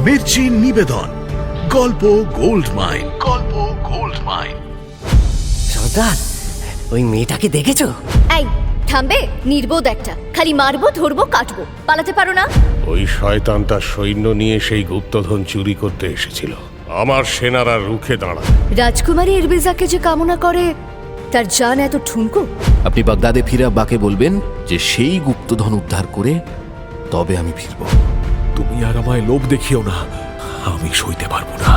মির্চি নিবেদন গল্প gold mine. গল্প গোল্ড মাইন। সর্দার, ওই মেয়েটাকে দেখেছো? এই থামবে, নির্বোধ একটা, খালি মারবো ধরবো কাটবো, পালাতে পারো না? ওই শয়তানটা সৈন্য নিয়ে সেই গুপ্তধন চুরি করতে এসেছিল। আমার সেনারা রুখে দাঁড়ায়। রাজকুমারী ইরবিজাকে যে কামনা করে তার জান এত ঠুনকো? আপনি বাগদাদে ফিরে আব্বাকে বলবেন যে সেই গুপ্তধন উদ্ধার করে তবে আমি ফিরব। তুমি আর আমায় লোভ দেখিও না, আমি সইতে পারবো না।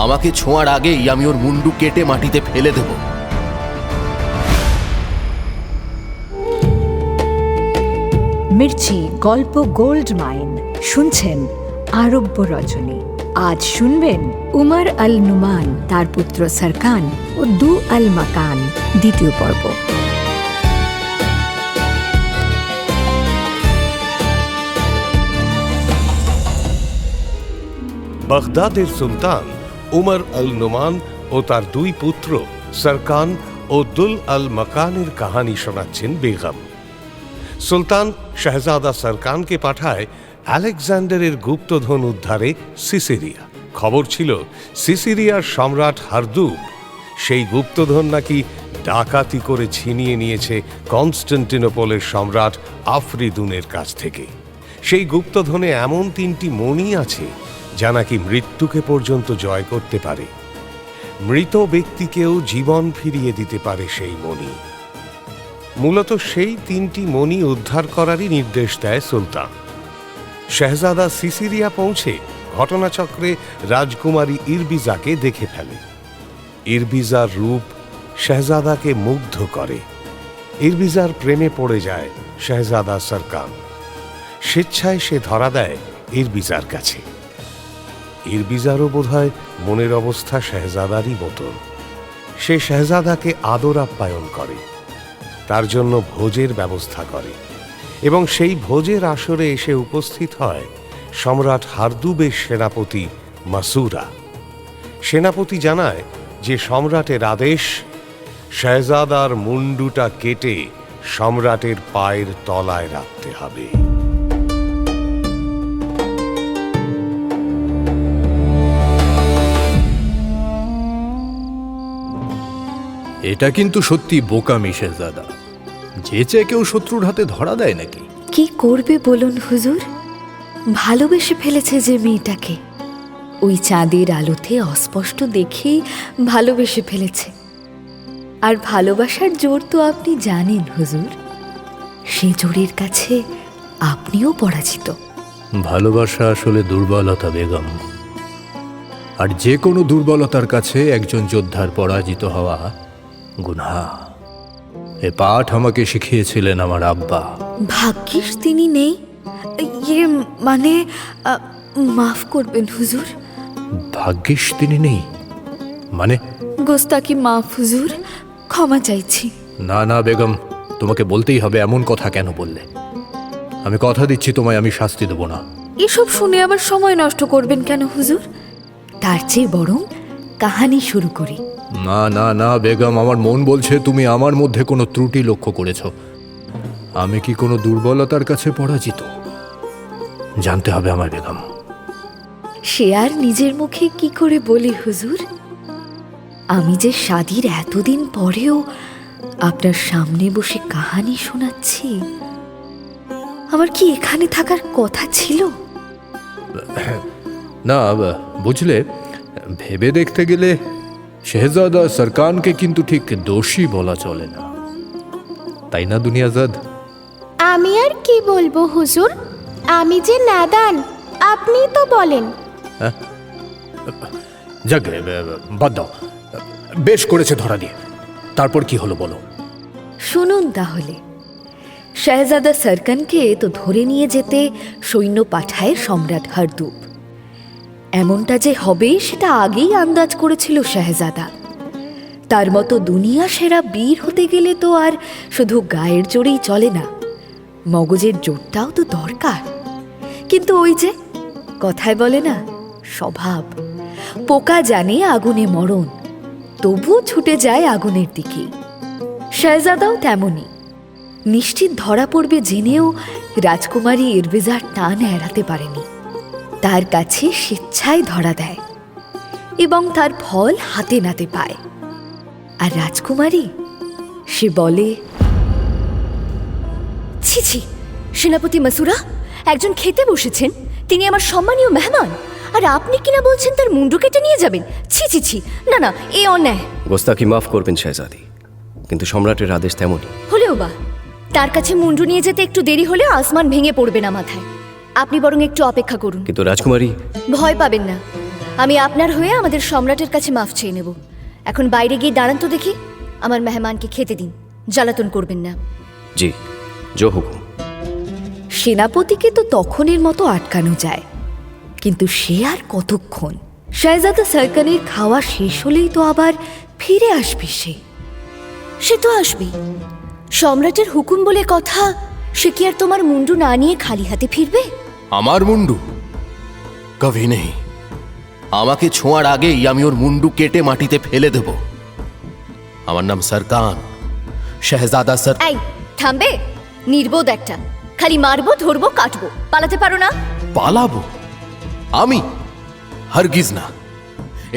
আমাকে ছোঁয়ার আগেই আমি ওর মুন্ডু কেটে মাটিতে ফেলে দেব। মির্চি গল্প গোল্ড মাইন শুনছেন আরব্য রজনী। আজ শুনবেন উমর আল নুমান, তার পুত্র সরকান ও দু আল মাকান, দ্বিতীয় পর্ব। বাগদাদের সুলতান উমর আল নোমান ও তার দুই পুত্র সরকান ও দুল আল মাকানের কাহানি শোনাচ্ছেন বেগম। সুলতান শাহজাদা সরকানকে পাঠায় আলেকজান্ডারের গুপ্তধন উদ্ধারে সিসিরিয়া। খবর ছিল সিসিরিয়ার সম্রাট হারদুব সেই গুপ্তধন নাকি ডাকাতি করে ছিনিয়ে নিয়েছে কনস্টান্টিনোপলের সম্রাট আফরিদুনের কাছ থেকে। সেই গুপ্তধনে এমন 3টি মণি আছে যা নাকি মৃত্যুকে পর্যন্ত জয় করতে পারে। মৃত ব্যক্তিকেও জীবন ফিরিয়ে দিতে পারে সেই মণি। মূলত সেই 3টি মণি উদ্ধার করারই নির্দেশ দেয় সুলতান। শাহজাদা সিসিরিয়া পৌঁছে ঘটনাচক্রে রাজকুমারী ইরবিজাকে দেখে ফেলে। ইরবিজার রূপ শাহজাদাকে মুগ্ধ করে। ইরবিজার প্রেমে পড়ে যায় শাহজাদা সরকান। স্বেচ্ছায় সে ধরা দেয় ইরবিজার কাছে। ইরবিজারও বোধহয় মনের অবস্থা শাহজাদারই মতন। সে শাহজাদাকে আদর আপ্যায়ন করে, তার জন্য ভোজের ব্যবস্থা করে এবং সেই ভোজের আসরে এসে উপস্থিত হয় সম্রাট হারদুবের সেনাপতি মাসুরা। সেনাপতি জানায় যে সম্রাটের আদেশ শাহজাদার মুন্ডুটা কেটে সম্রাটের পায়ের তলায় রাখতে হবে। এটা কিন্তু সত্যি বোকামি শেহজাদা। যে চেয়ে কেউ শত্রুর হাতে ধরা দেয় নাকি? কি করবে বলুন হুজুর? ভালোবেসে ফেলেছে যে মেয়েটাকে, ওই চাঁদের আলোতে অস্পষ্ট দেখেই ভালোবেসে ফেলেছে। আর ভালোবাসার জোর তো আপনি জানেন হুজুর, সে জোরের কাছে আপনিও পরাজিত। ভালোবাসা আসলে দুর্বলতা বেগম, আর যে কোনো দুর্বলতার কাছে একজন যোদ্ধার পরাজিত হওয়া গুনাহ। এ পাঠ আমাকে শিখিয়েছিলেন আমার আব্বা। ভাগ্যিস তিনি নেই, ইয়ে মানে মাফ করবেন হুজুর। ভাগ্যিস তিনি নেই মানে? গোস্তাকি মাফ হুজুর, ক্ষমা চাইছি। না না বেগম, তোমাকে বলতেই হবে। এমন কথা কেন বললে? আমি কথা দিচ্ছি তোমায় আমি শাস্তি দেব না। এসব শুনে আবার সময় নষ্ট করবেন কেন হুজুর? তার চেয়ে বরং কাহানি শুরু করি। না না না বেগম, আমার মন বলছে তুমি আমার মধ্যে কোনো ত্রুটি লক্ষ্য করেছ। আমি কি কোনো দুর্বলতার কাছে পরাজিত? জানতে হবে আমার বেগম। সে আর নিজের মুখে কি করে বলি হুজুর? আমি যে শাদির এতদিন পরেও আপনার সামনে বসে কাহানি শোনাচ্ছি, আমার কি এখানে থাকার কথা ছিল? না বুঝলে, ভেবে দেখতে গেলে শেহজাদা সরকানকে কিন্তু ঠিক দোষী বলা চলে না, তাই না দুনিয়াজাদ? আমি আর কি বলবো হুজুর, আমি যে নাদান, আপনি তো বলেন। যাক বাদ দাও, বেশ করেছে ধরা দিয়ে। তারপর কি হলো বলো? শুনুন তাহলে। শাহজাদা সরকানকে তো ধরে নিয়ে যেতে সৈন্য পাঠায় সম্রাট হারদুব। এমনটা যে হবে সেটা আগেই আন্দাজ করেছিল শাহজাদা। তার মতো দুনিয়া সেরা বীর হতে গেলে তো আর শুধু গায়ের জোরেই চলে না, মগজের জোরটাও তো দরকার। কিন্তু ওই যে কথায় বলে না, স্বভাব। পোকা জানে আগুনে মরণ, তবুও ছুটে যায় আগুনের দিকে। শাহজাদাও তেমনই। নিশ্চিত ধরা পড়বে জেনেও রাজকুমারী ইরবিজার টান এড়াতে পারেনি। তার কাছে স্বেচ্ছায় ধরা দেয় এবং তার ফল হাতে নাতে পায়। আর রাজকুমারী, সে বলে, ছি ছি, সেনাপতি মাসুরা একজন খেতে বসেছেন, তিনি আমার সম্মানীয় মেহমান, আর আপনি কিনা বলছেন তার মুন্ডু কেটে নিয়ে যাবেন? ছি ছি ছি, না না, এ অন্যায়। গোস্তাকি মাফ করবেন শেহজাদি, কিন্তু সম্রাটের আদেশ তেমনই। হলেও বা, তার কাছে মুন্ডু নিয়ে যেতে একটু দেরি হলে আসমান ভেঙে পড়বে না মাথায়। আপনি বরং একটু অপেক্ষা করুন। কিন্তু রাজকুমারী, ভয় পাবেন না, আমি আপনার হয়ে আমাদের সম্রাটের কাছে মাফ চেয়ে নেব। এখন বাইরে গিয়ে দাঁড়ান তো দেখি, আমার মেহমানকে খেতে দিন, জ্বালাতন করবেন না। জি, জো হুকুম। সেনাপতিকে তো তখনের মতো আটকানো যায়, কিন্তু সে আর কতক্ষণ? শাহজাদা সারকানের খাওয়া শেষ হলেই তো আবার ফিরে আসবে সে। সে তো আসবেই, সম্রাটের হুকুম বলে কথা। সে কি আর তোমার মুন্ডু না নিয়ে খালি হাতে ফিরবে? আমার মুন্ডু কভি নেই। আমাকে ছোঁয়ার আগেই আমি ওর মুন্ডু কেটে মাটিতে ফেলে দেব। আমার নাম সরকান, শেহজাদা সর। এই থামবে, নির্বোধ একটা, খালি মারবো, ধরবো, কাটবো, পালাতে পারো না? পালাবো আমি? হরগিজ না।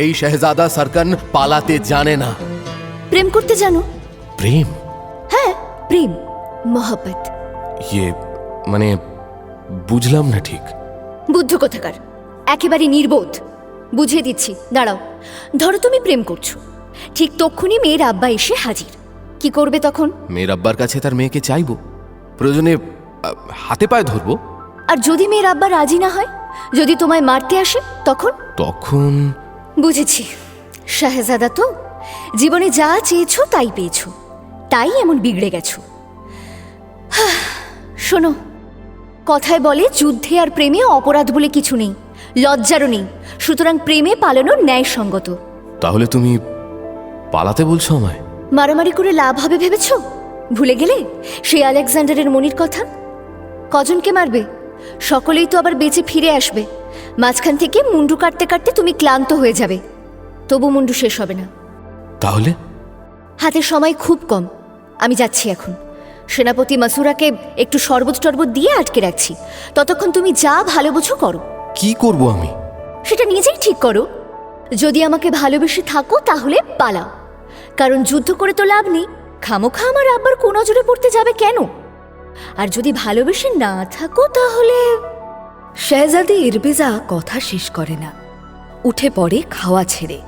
এই শেহজাদা সরকান পালাতে জানে না। প্রেম করতে জানো? প্রেম? হ্যাঁ, প্রেম, মোহাব্বত। ইয়ে মানে বুঝলাম না ঠিক। বুদ্ধ কোথাকার, একেবারে নির্বোধ। বুঝিয়ে দিচ্ছি, দাঁড়াও। ধরো তুমি প্রেম করছো, ঠিক তক্ষুনি মেয়ের আব্বা এসে হাজির। কি করবে তখন? মেয়ের আব্বার কাছে তার মেয়েকে চাইবো, প্রয়োজনে হাতে পায়ে ধরবো। আর যদি মেয়ের আব্বা রাজি না হয়, যদি তোমায় মারতে আসে, তখন? তখন বুঝেছি, শাহজাদা তো জীবনে যা চেয়েছো তাই পেয়েছো, তাই এমন বিগড়ে গেছো। শোনো, কথায় বলে যুদ্ধে আর প্রেমে অপরাধ বলে কিছু নেই, লজ্জারও নেই, সুতরাং প্রেমে পালানো ন্যায়সঙ্গত। তাহলে তুমি পালাতে বলছো আমায়? মারামারি করে লাভ হবে ভেবেছ? ভুলে গেলে সেই আলেকজান্ডারের মনির কথা? কজনকে মারবে? সকলেই তো আবার বেঁচে ফিরে আসবে। মাঝখান থেকে মুন্ডু কাটতে কাটতে তুমি ক্লান্ত হয়ে যাবে, তবু মুন্ডু শেষ হবে না। তাহলে? হাতে সময় খুব কম, আমি যাচ্ছি এখন। সেনাপতি মাসুরাকে একটু শরবত টরবত দিয়ে আটকে রাখছি, ততক্ষণ তুমি যা ভালো বুঝো করো। কি করব আমি? সেটা নিজেই ঠিক করো। যদি আমাকে ভালোবেসে থাকো তাহলে পালাও, কারণ যুদ্ধ করে তো লাভ নেই, খামোখা আমার আব্বার কোন নজরে পড়তে যাবে কেন? আর যদি ভালোবেসে না থাকো তাহলে... শাহজাদি ইরবিজা কথা শেষ করে না, উঠে পড়ে খাওয়া ছেড়ে,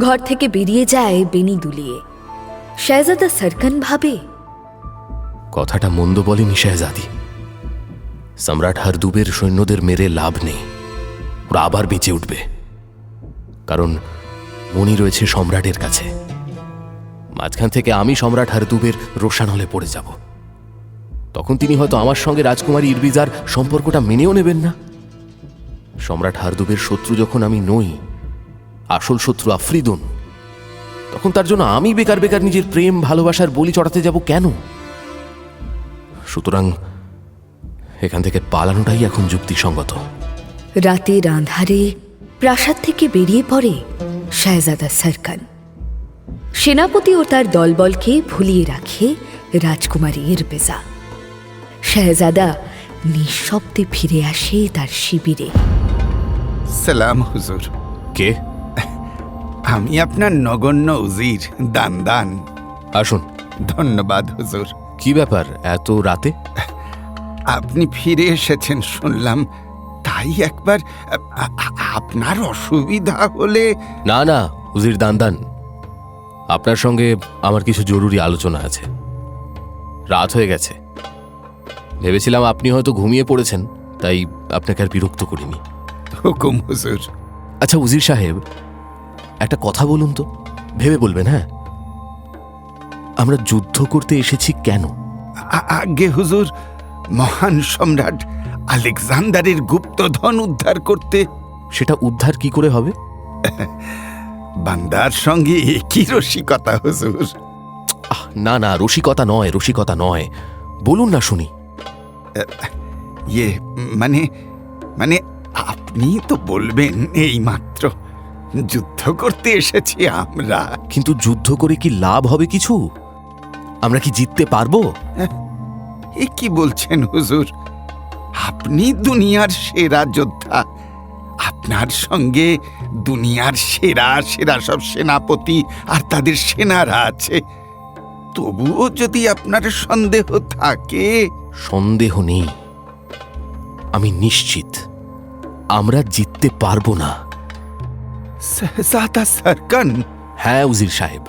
ঘর থেকে বেরিয়ে যায় বেনি দুলিয়ে। শাহজাদা সরকান ভাবে, কথাটা মন্দ বলেনি শেহজাদি। সম্রাট হরদুবের সৈন্যদের মেরে লাভ নেই, ওরা আবার বেঁচে উঠবে, কারণ মণি রয়েছে সম্রাটের কাছে। মাঝখান থেকে আমি সম্রাট হরদুবের রোষানলে পড়ে যাব, তখন তিনি হয়তো আমার সঙ্গে রাজকুমারী ইরবিজার সম্পর্কটা মেনেও নেবেন না। সম্রাট হরদুবের শত্রু যখন আমি নই, আসল শত্রু আফ্রিদুন, তখন তার জন্য আমি বেকার বেকার নিজের প্রেম ভালোবাসার বলি চড়াতে যাব কেন? সুতরাং এখান থেকে পালানোটাই এখন যুক্তিসঙ্গত। রাতের আঁধারে প্রাসাদ থেকে বেরিয়ে পড়ে শাহজাদা সরকান। সেনাপতি ও তার দলবলকে ভুলিয়ে রাখে রাজকুমারী ইরবিজা। শাহজাদা নিঃশব্দে ফিরে আসে তার শিবিরে। সালাম হুজুর। কে? আমি আপনার নগণ্য উজির দান। আসুন। ধন্যবাদ হুজুর। কি ব্যাপার এত রাতে? আপনি ফিরে এসেছেন শুনলাম, তাই একবার আপনার অসুবিধা হলে... না না উজির দান, আপনার সঙ্গে আমার কিছু জরুরি আলোচনা আছে। রাত হয়ে গেছে, ভেবেছিলাম আপনি হয়তো ঘুমিয়ে পড়েছেন, তাই আপনাকে আর বিরক্ত করিনি। হুকুম হুজুর। আচ্ছা উজির সাহেব, একটা কথা বলুন তো, ভেবে বলবেন। হ্যাঁ, আমরা যুদ্ধ করতে এসেছি কেন? আগে হুজুর, মহান সম্রাট আলেকজান্ডারের গুপ্তধন উদ্ধার করতে। সেটা উদ্ধার কি করে হবে? বান্দার সঙ্গে একই রসিকতা হুজুর। না না, রসিকতা নয়, বলুন না শুনি। মানে আপনি তো বলবেন এই মাত্র যুদ্ধ করতে এসেছি আমরা। কিন্তু যুদ্ধ করে কি লাভ হবে কিছু? আমরা কি জিততে পারবো? এ কি বলছেন হুজুর? আপনি দুনিয়ার সেরা যোদ্ধা, আপনার সঙ্গে দুনিয়ার সেরা সেরা সব সেনাপতি আর তাদের সেনারা আছে। তবুও যদি আপনার সন্দেহ থাকে। সন্দেহ নেই, আমি নিশ্চিত আমরা জিততে পারবো না। শাহজাদা সারকান? হ্যাঁ উজির সাহেব,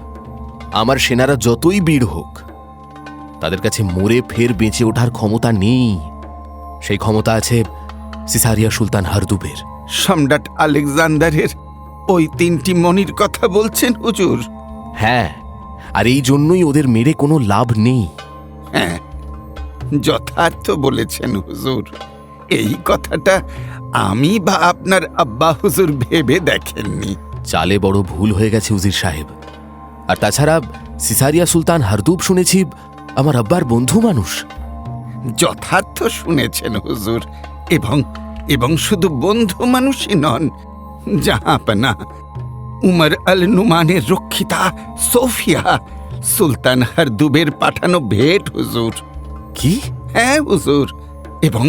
আমার সেনারা যতই বীর হোক, তাদের কাছে মরে ফের বেঁচে ওঠার ক্ষমতা নেই। সেই ক্ষমতা আছে সিসারিয়া সুলতান হারদুবের। সম্রাট আলেকজান্ডারের ওই 3টি মণির কথা বলছেন হুজুর? হ্যাঁ, আর এই জন্যই ওদের মেরে কোনো লাভ নেই। হ্যাঁ, যথার্থ বলেছেন হুজুর। এই কথাটা আমি বা আপনার আব্বা হুজুর ভেবে দেখেননি। চালে বড় ভুল হয়ে গেছে উজির সাহেব। আর তাছাড়া সিসারিয়া সুলতান হারদুব শুনেছি আমার আব্বার বন্ধু মানুষ। যথার্থ শুনেছেন হুজুর, এবং এবং শুধু বন্ধু মানুষই নন, জাহাপনা উমর আল নুমানের রক্ষিতা সোফিয়া সুলতান হারদুবের পাঠানো ভেট হুজুর। কি? হ্যাঁ হুজুর, এবং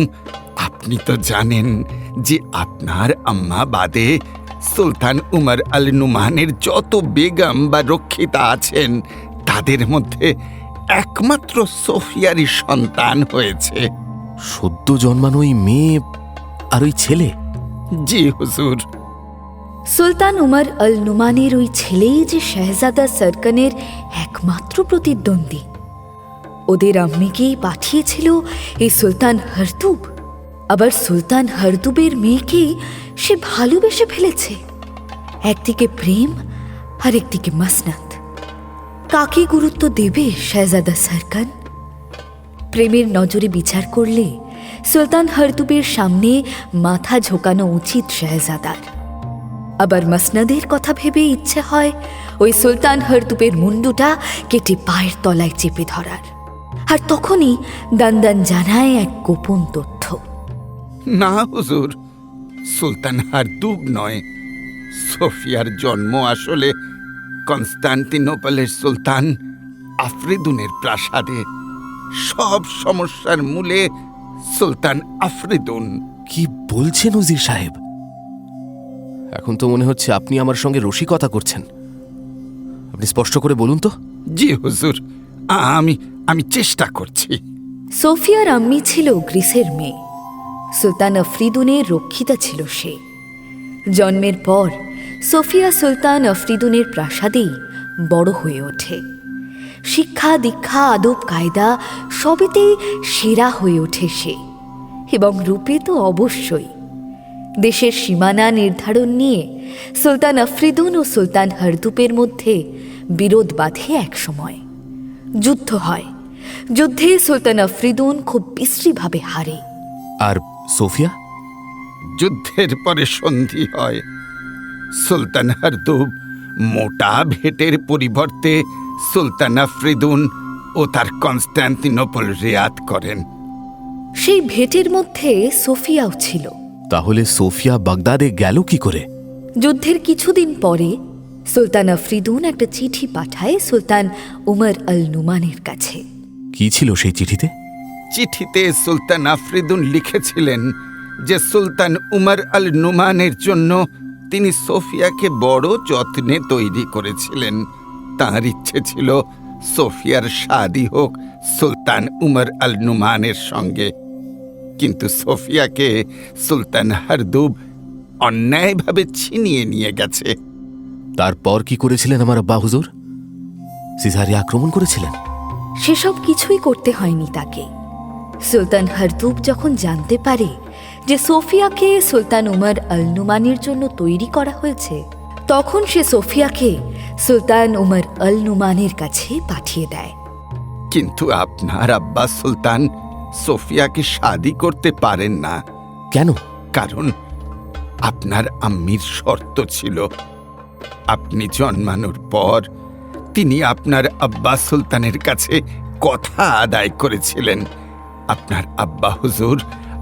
আপনি তো জানেন যে আপনার আম্মা বাদে সুলতান উমর আল নুমানের যত বেগম বা রক্ষিতা আছেন, তাদের মধ্যে একমাত্র সোফিয়ারই সন্তান হয়েছে। সদ্য জন্মানো ওই মেয়ে আর ওই ছেলে? জি হুজুর। সুলতান উমর আল নুমানের ওই ছেলেই যে শাহজাদা সারকানের একমাত্র প্রতিদ্বন্দ্বী। ওদের আম্মিকেই পাঠিয়েছিল এই সুলতান হারদুব। আবার সুলতান হারদুবের মেয়েকেই সে ভালোবেসে ফেলেছে। একদিকে প্রেম আর একদিকে মাসনাত। কাকে গুরুত্ব দেবে শাহজাদা সারকান? প্রেমের নজরে বিচার করলে সুলতান হারদুবের সামনে মাথা ঝোঁকানো উচিত শাহজাদার। আবার মাসনাদের কথা ভেবে ইচ্ছে হয় ওই সুলতান হারদুবের মুন্ডুটা কেটে পায়ের তলায় চেপে ধরার। আর তখনই দানদান জানায় এক গোপন তথ্য। না হুজুর, সুলতান হারদুব নয়, সোফিয়ার জন্ম আসলে কনস্টান্টিনোপলের সুলতান আফরিদুনের প্রাসাদে। সব সমস্যার মূলে সুলতান আফরিদুন। কি বলছেন উজির সাহেব? এখন তো মনে হচ্ছে আপনি আমার সঙ্গে রসিকতা করছেন। আপনি স্পষ্ট করে বলুন তো। জি হুজুর, আমি চেষ্টা করছি। সোফিয়ার আম্মি ছিল গ্রিসের মেয়ে। সুলতান আফরিদুনের রক্ষিতা ছিল সে। জন্মের পর সোফিয়া সুলতান আফরিদুনের প্রাসাদেই বড় হয়ে ওঠে। শিক্ষা দীক্ষা আদব কায়দা সবেতেই সেরা হয়ে ওঠে সে, এবং রূপে তো অবশ্যই। দেশের সীমানা নির্ধারণ নিয়ে সুলতান আফরিদুন ও সুলতান হারদুবের মধ্যে বিরোধ বাধে একসময়। যুদ্ধ হয়। যুদ্ধে সুলতান আফরিদুন খুব বিশ্রীভাবে হারে। আর সোফিয়া? যুদ্ধের পরে সন্ধি হয়। সুলতান হারদুব মোটা ভেটের পরিবর্তে সুলতান আফরিদুন ও তার কনস্টান্টিনোপল রেয়াত করেন। সেই ভেটের মধ্যে সোফিয়াও ছিল। তাহলে সোফিয়া বাগদাদে গেল কি করে? যুদ্ধের কিছুদিন পরে সুলতান আফরিদুন একটা চিঠি পাঠায় সুলতান উমর আল নুমানের কাছে। কি ছিল সেই চিঠিতে? চিঠিতে সুলতান আফরিদুন লিখেছিলেন যে সুলতান উমর আল নুমানের জন্য তিনি সোফিয়াকে বড় যত্নে তৈরি করেছিলেন। তাঁর ইচ্ছে ছিল সোফিয়ার শাদী হোক সুলতান উমর আল নুমানের সঙ্গে, কিন্তু সোফিয়াকে সুলতান হারদুব অন্যায়ভাবে ছিনিয়ে নিয়ে গেছে। তারপর কি করেছিলেন আমার আব্বা হুজুর? সিজারিয়া আক্রমণ করেছিলেন? সেসব কিছুই করতে হয়নি তাকে। সুলতান হারদুব যখন জানতে পারে যে সোফিয়াকে সুলতান উমর আল নুমানের জন্য তৈরি করা হয়েছে, তখন সে সোফিয়াকে সুলতান উমর আল নুমানের কাছে পাঠিয়ে দেয়। কিন্তু আপনার আব্বা সুলতান সোফিয়াকে শাদী করতে পারেন না। কেন? কারণ আপনার আম্মির শর্ত ছিল, আপনি জন্মানোর পর তিনি আপনার আব্বা সুলতানের কাছে কথা আদায় করেছিলেন। আপনার আব্বা হুজুর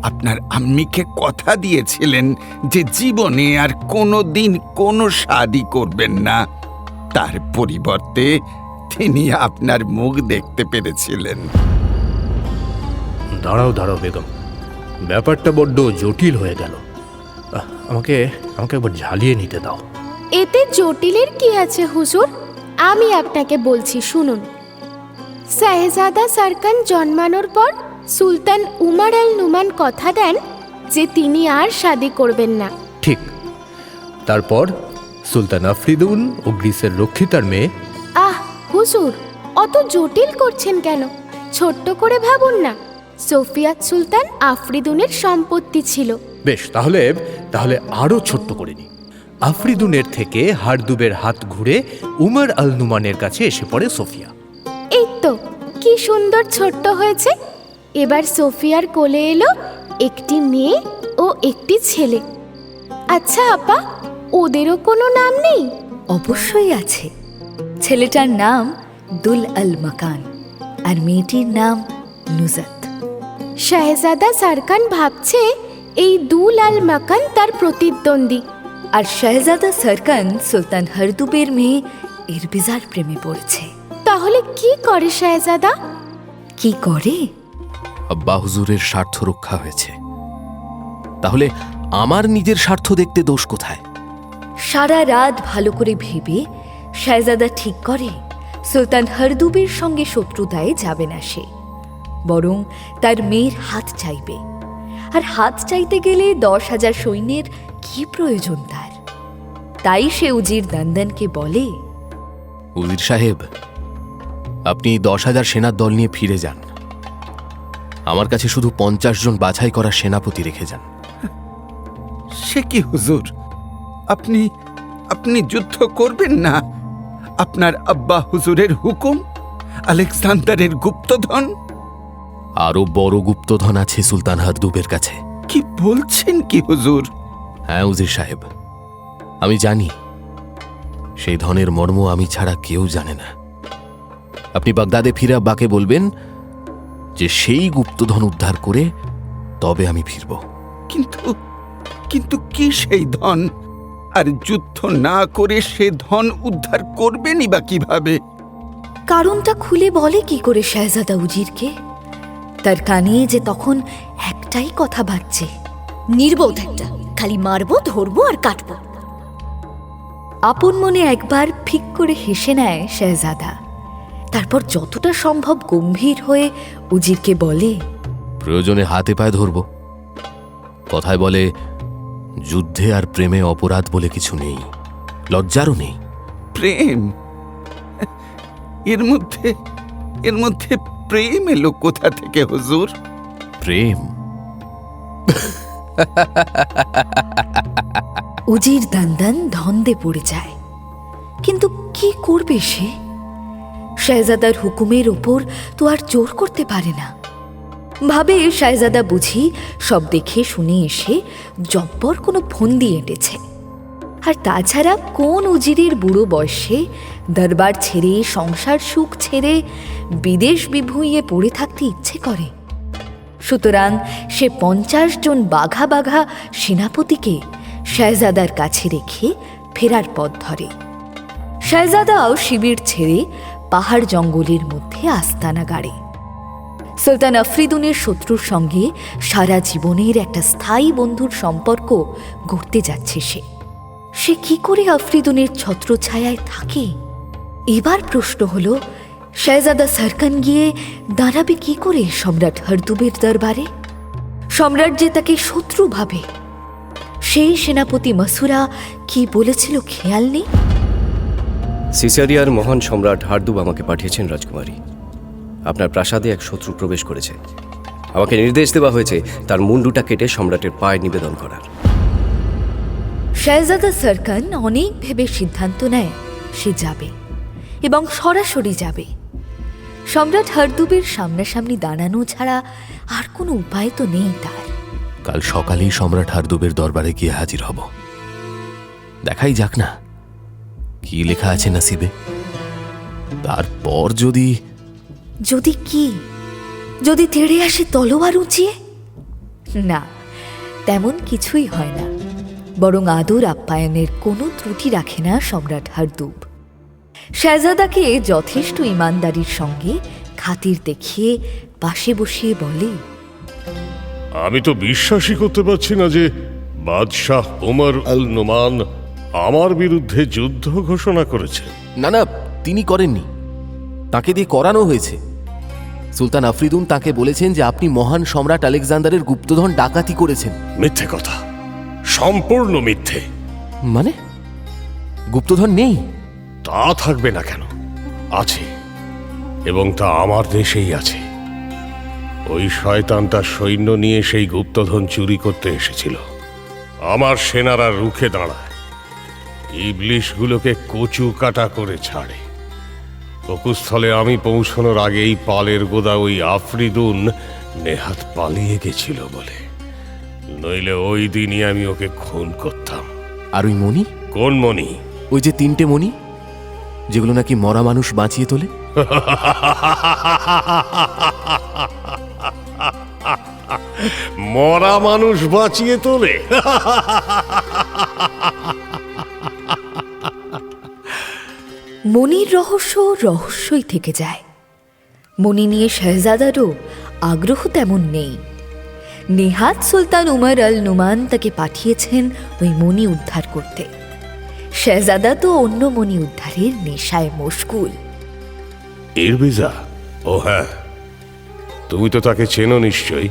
আপনার আম্মিকে কথা দিয়েছিলেন যে জীবনে আর কোনোদিন কোনো শাদী করবেন না। তার পরিবর্তে তিনি আপনার মুখ দেখতে পেরেছিলেন। দাঁড়াও বেগম, ব্যাপারটা বড্ড জটিল হয়ে গেল। আমাকে আমাকে একবার ঝালিয়ে নিতে দাও। এতে জটিলের কি আছে হুজুর? আমি আপনাকে বলছি, শুনুন। শাহজাদা সারকান জন্মানোর পর সুলতান উমর আল নুমান কথা দেন যে তিনি আর শাদী করবেন না। ঠিক। তারপর সুলতান আফরিদুন ও গ্রিসের রক্ষিতার মেয়ে। হুজুর, অত জটিল করছেন কেন? ছোট্ট করে ভাবুন না। সোফিয়া সুলতান আফরিদুনের সম্পত্তি ছিল। বেশ, তাহলে তাহলে আরো ছোট্ট করে নি। আফরিদুনের থেকে হারদুবের হাত ঘুরে উমর আল নুমানের কাছে এসে পড়ে সোফিয়া। এই তো, কি সুন্দর ছোট্ট হয়েছে। এবার সোফিয়ার কোলে এলো একটি মেয়ে ও একটি ছেলে। আচ্ছা আপা, ওদেরও কোনো নাম নেই? অবশ্যই আছে। ছেলেটার নাম দুল আল মাকান আর মেয়েটির নাম নুজাত। শাহজাদা সারকান ভাবছে এই দুল আল মাকান তার প্রতিদ্বন্দ্বী। আর শাহজাদা সারকান সুলতান হরদুবের মেয়ে ইরবিজার প্রেমে পড়েছে। তাহলে কি করে শাহজাদা? কি করে? আব্বা হুজুরের স্বার্থ রক্ষা হয়েছে, তাহলে আমার নিজের স্বার্থ দেখতে দোষ কোথায়? সারা রাত ভালো করে ভেবে শাহজাদা ঠিক করে সুলতান হরদুবের সঙ্গে শত্রুতায় যাবে না সে, বরং তার মেয়ের হাত চাইবে। আর হাত চাইতে গেলে 10,000 সৈন্যের কি প্রয়োজন তার? তাই সে উজির দান্দানকে বলে, উজির সাহেব, আপনি 10,000 সেনার দল নিয়ে ফিরে যান। আমার কাছে শুধু 50 জন বাছাই করা সেনাপতি রেখে যান। সে কি হুজুর, আপনি আপনি যুদ্ধ করবেন না? আপনার আব্বা হুজুরের হুকুম, আলেকজান্ডারের গুপ্তধন। আরো বড় গুপ্তধন আছে সুলতান হরদুবের কাছে। কি বলছেন কি হুজুর? হ্যাঁ উজির সাহেব, আমি জানি। সেই ধনের মর্ম আমি ছাড়া কেউ জানে না। আপনি বাগদাদে ফিরে আব্বাকে বলবেন যে সেই গুপ্তধন উদ্ধার করে তবে আমি ফিরব। কিন্তু কিন্তু কি সেই ধন? আর যুদ্ধ না করে সে ধন উদ্ধার করবেনই বা কিভাবে? কারণটা খুলে বলে কি করে শাহজাদা উজিরকে? তার কানে যে তখন একটাই কথা বাজছে, নির্বোধ একটা, খালি মারবো, ধরবো আর কাটবো। আপন মনে একবার ফিক করে হেসে নেয় শাহজাদা। তারপর যতটা সম্ভব গম্ভীর হয়ে উজিরকে বলে, প্রয়োজনে হাতে পায়ে ধরব। কথায় বলে, যুদ্ধে আর প্রেমে অপরাধ বলে কিছু নেই, লজ্জারও নেই। প্রেম? এর মধ্যে প্রেম এলো কোথা থেকে হুজুর? প্রেম? উজির দান্দান ধন্দে পড়ে যায়। কিন্তু কি করবে সে? শাহজাদার হুকুমের ওপর তো আর জোর করতে পারে না। ভাবে শাহজাদা বুঝি সব দেখে শুনে এসে জব্বর কোনো ফন্দি এঁটেছে। আর তাছাড়া কোন উজিরের বুড়ো বয়সে দরবার ছেড়ে, সংসার সুখ ছেড়ে বিদেশ বিভুঁইয়ে পড়ে থাকতে ইচ্ছে করে? সুতরাং সে 50 জন বাঘা বাঘা সেনাপতিকে শাহজাদার কাছে রেখে ফেরার পথ ধরে। শাহজাদাও শিবির ছেড়ে পাহাড় জঙ্গলের মধ্যে আস্তানা গাড়ে। সুলতান আফরিদুনের শত্রুর সঙ্গে সারা জীবনের একটা স্থায়ী বন্ধুর সম্পর্ক গড়তে যাচ্ছে সে। সে কি করে আফরিদুনের ছত্রছায়ায় থাকে? এবার প্রশ্ন হলো, শাহজাদা সারকান গিয়ে দাঁড়াবে কি করে সম্রাট হরদুবের দরবারে? সম্রাট যে তাকে শত্রু ভাবে। সেই সেনাপতি মাসুরা কি বলেছিল খেয়াল নেই? সিসারিয়ার মহান সম্রাট হারদুব আমাকে পাঠিয়েছেন রাজকুমারী। আপনার প্রাসাদে এক শত্রু প্রবেশ করেছে। আমাকে নির্দেশ দেওয়া হয়েছে তার মুন্ডুটা কেটে সম্রাটের পায়ে নিবেদন করার। শাহজাদা সারকান অনেক ভেবে সিদ্ধান্ত নেয় সে যাবে, এবং সরাসরি যাবে। সম্রাট হরদুবের সামনাসামনি দাঁড়ানো ছাড়া আর কোনো উপায় তো নেই তার। কাল সকালেই সম্রাট হারদুবের দরবারে গিয়ে হাজির হব। দেখাই যাক না কি লেখা আছে নসিবে। তারপর যদি কি? যদি তেড়ে আসে তলোয়ার উঁচিয়ে? না, তেমন কিছুই হয় না। বরং আদর আপ্যায়নের কোনো ত্রুটি রাখে না সম্রাট হরদুব। শাহজাদাকে যথেষ্ট ইমানদারির সঙ্গে খাতির দেখিয়ে পাশে বসিয়ে বলে, আমি তো বিশ্বাসই করতে পারছি না যে বাদশাহ ওমর আল নোমান আমার বিরুদ্ধে যুদ্ধ ঘোষণা করেছে। না না, তিনি করেননি, তাকে দিয়ে করানো হয়েছে। সুলতান আফরিদুন তাকে বলেছেন যে আপনি মহান সম্রাট আলেকজান্ডারের গুপ্তধন ডাকাতি করেছেন। মিথ্যে কথা, সম্পূর্ণ মিথ্যে। মানে গুপ্তধন নেই? তা থাকবে না কেন, আছে, এবং তা আমার দেশেই আছে। ওই শয়তানটা সৈন্য নিয়ে সেই গুপ্তধন চুরি করতে এসেছিল। আমার সেনারা রুখে দাঁড়ায়, ইবলিশগুলোকে কচু কাটা করে ছাড়ে। বকুস্থলে আমি পৌঁছানোর আগেই পালের গোদা ওই আফরিদুন নেহাত পালিয়ে গেছিল বলে, নইলে ওই দিনই আমি ওকে খুন করতাম। আর ওই মণি? কোন মণি? ওই যে 3টে মণি, যেগুলো নাকি মরা মানুষ বাঁচিয়ে তোলে। মরা মানুষ বাঁচিয়ে তোলে? মনির রহস্য রহস্যই থেকে যায়। মনি নিয়ে শাহজাদারও আগ্রহ তেমন নেই। নেহাত সুলতান উমর আল নুমান তাকে পাঠিয়েছেন ওই মণি উদ্ধার করতে। শাহজাদা তো অন্য মণি উদ্ধারের নেশায় মশগুল। ইরবিজা? ও হ্যাঁ, তুমি তো তাকে চেনো নিশ্চয়ই।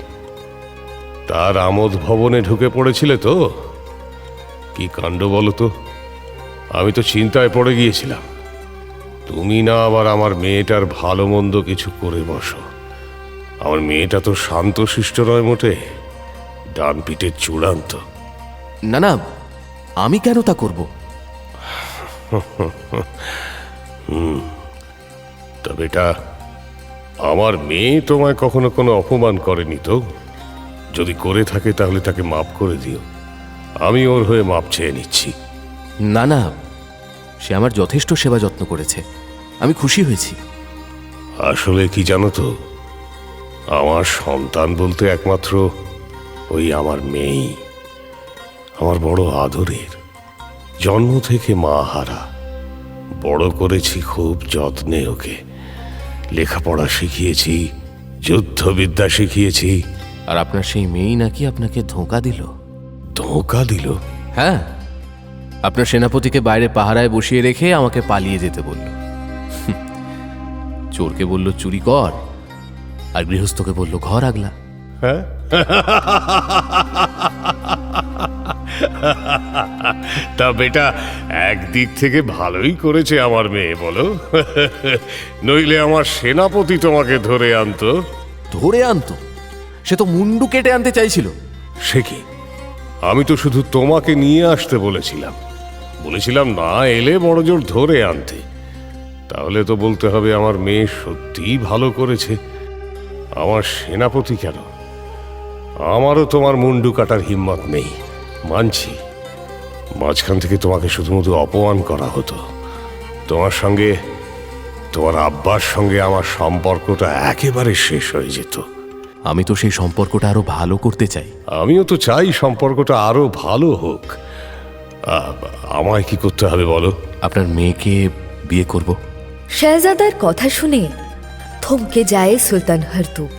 তার আমোদ ভবনে ঢুকে পড়েছিলে তো? কি কাণ্ড বলো তো, আমি তো চিন্তায় পড়ে গিয়েছিলাম। তুমি না আবার আমার মেয়েটার ভালো মন্দ কিছু করে বসো। আমার মেয়েটা তো শান্তশিষ্ট নয় মোটে, ডান পিঠের চূড়ান্ত। না না, আমি কেন তা করব? তা বেটা, আমার মেয়ে তোমায় কখনো কোনো অপমান করেনি তো? যদি করে থাকে তাহলে তাকে মাফ করে দিও। আমি ওর হয়ে মাপ চেয়ে নিচ্ছি। না না, সে আমার যথেষ্ট সেবা যত্ন করেছে, আমি খুশি হয়েছি। আসলে কি জানো তো, আমার সন্তান বলতে একমাত্র ওই আমার মেয়েই। আমার বড় আদরের, জন্ম থেকে মা হারা। বড় করেছি খুব যত্নে ওকে, লেখাপড়া শিখিয়েছি, যুদ্ধবিদ্যা শিখিয়েছি। আর আপনার সেই মেয়েই নাকি আপনাকে ধোঁকা দিল। ধোঁকা দিল? হ্যাঁ, আপনার সেনাপতিকে বাইরে পাহারায় বসিয়ে রেখে আমাকে পালিয়ে যেতে বলল। চোরকে বলল চুরি কর, আর গৃহস্থকে বলল ঘর আগলা। হ্যাঁ, তা বেটা, একদিক থেকে ভালোই করেছে আমার মেয়ে, বলো? নইলে আমার সেনাপতি তোমাকে ধরে আনতো। ধরে আনতো? সে তো মুন্ডু কেটে আনতে চাইছিল। সে কি? আমি তো শুধু তোমাকে নিয়ে আসতে বলেছিলাম। বলেছিলাম না এলে বড়জোর ধরে আনতে। তাহলে তো বলতে হবে আমার মেয়ে সত্যিই ভালো করেছে। আমার সেনাপতি কেন, আমারও তোমার মুন্ডু কাটার হিম্মত নেই, মানছি। মাঝখান থেকে তোমাকে শুধুমাত্র অপমান করা হতো। তোমার সঙ্গে, তোমার আব্বার সঙ্গে আমার সম্পর্কটা একেবারে শেষ হয়ে যেত। আমি তো সেই সম্পর্কটা আরো ভালো করতে চাই। আমিও তো চাই সম্পর্কটা আরো ভালো হোক। আমায় কি করতে হবে বলো? আপনার মেয়েকে বিয়ে করব। শাহজাদার কথা শুনে থমকে যায় সুলতান হরদুব।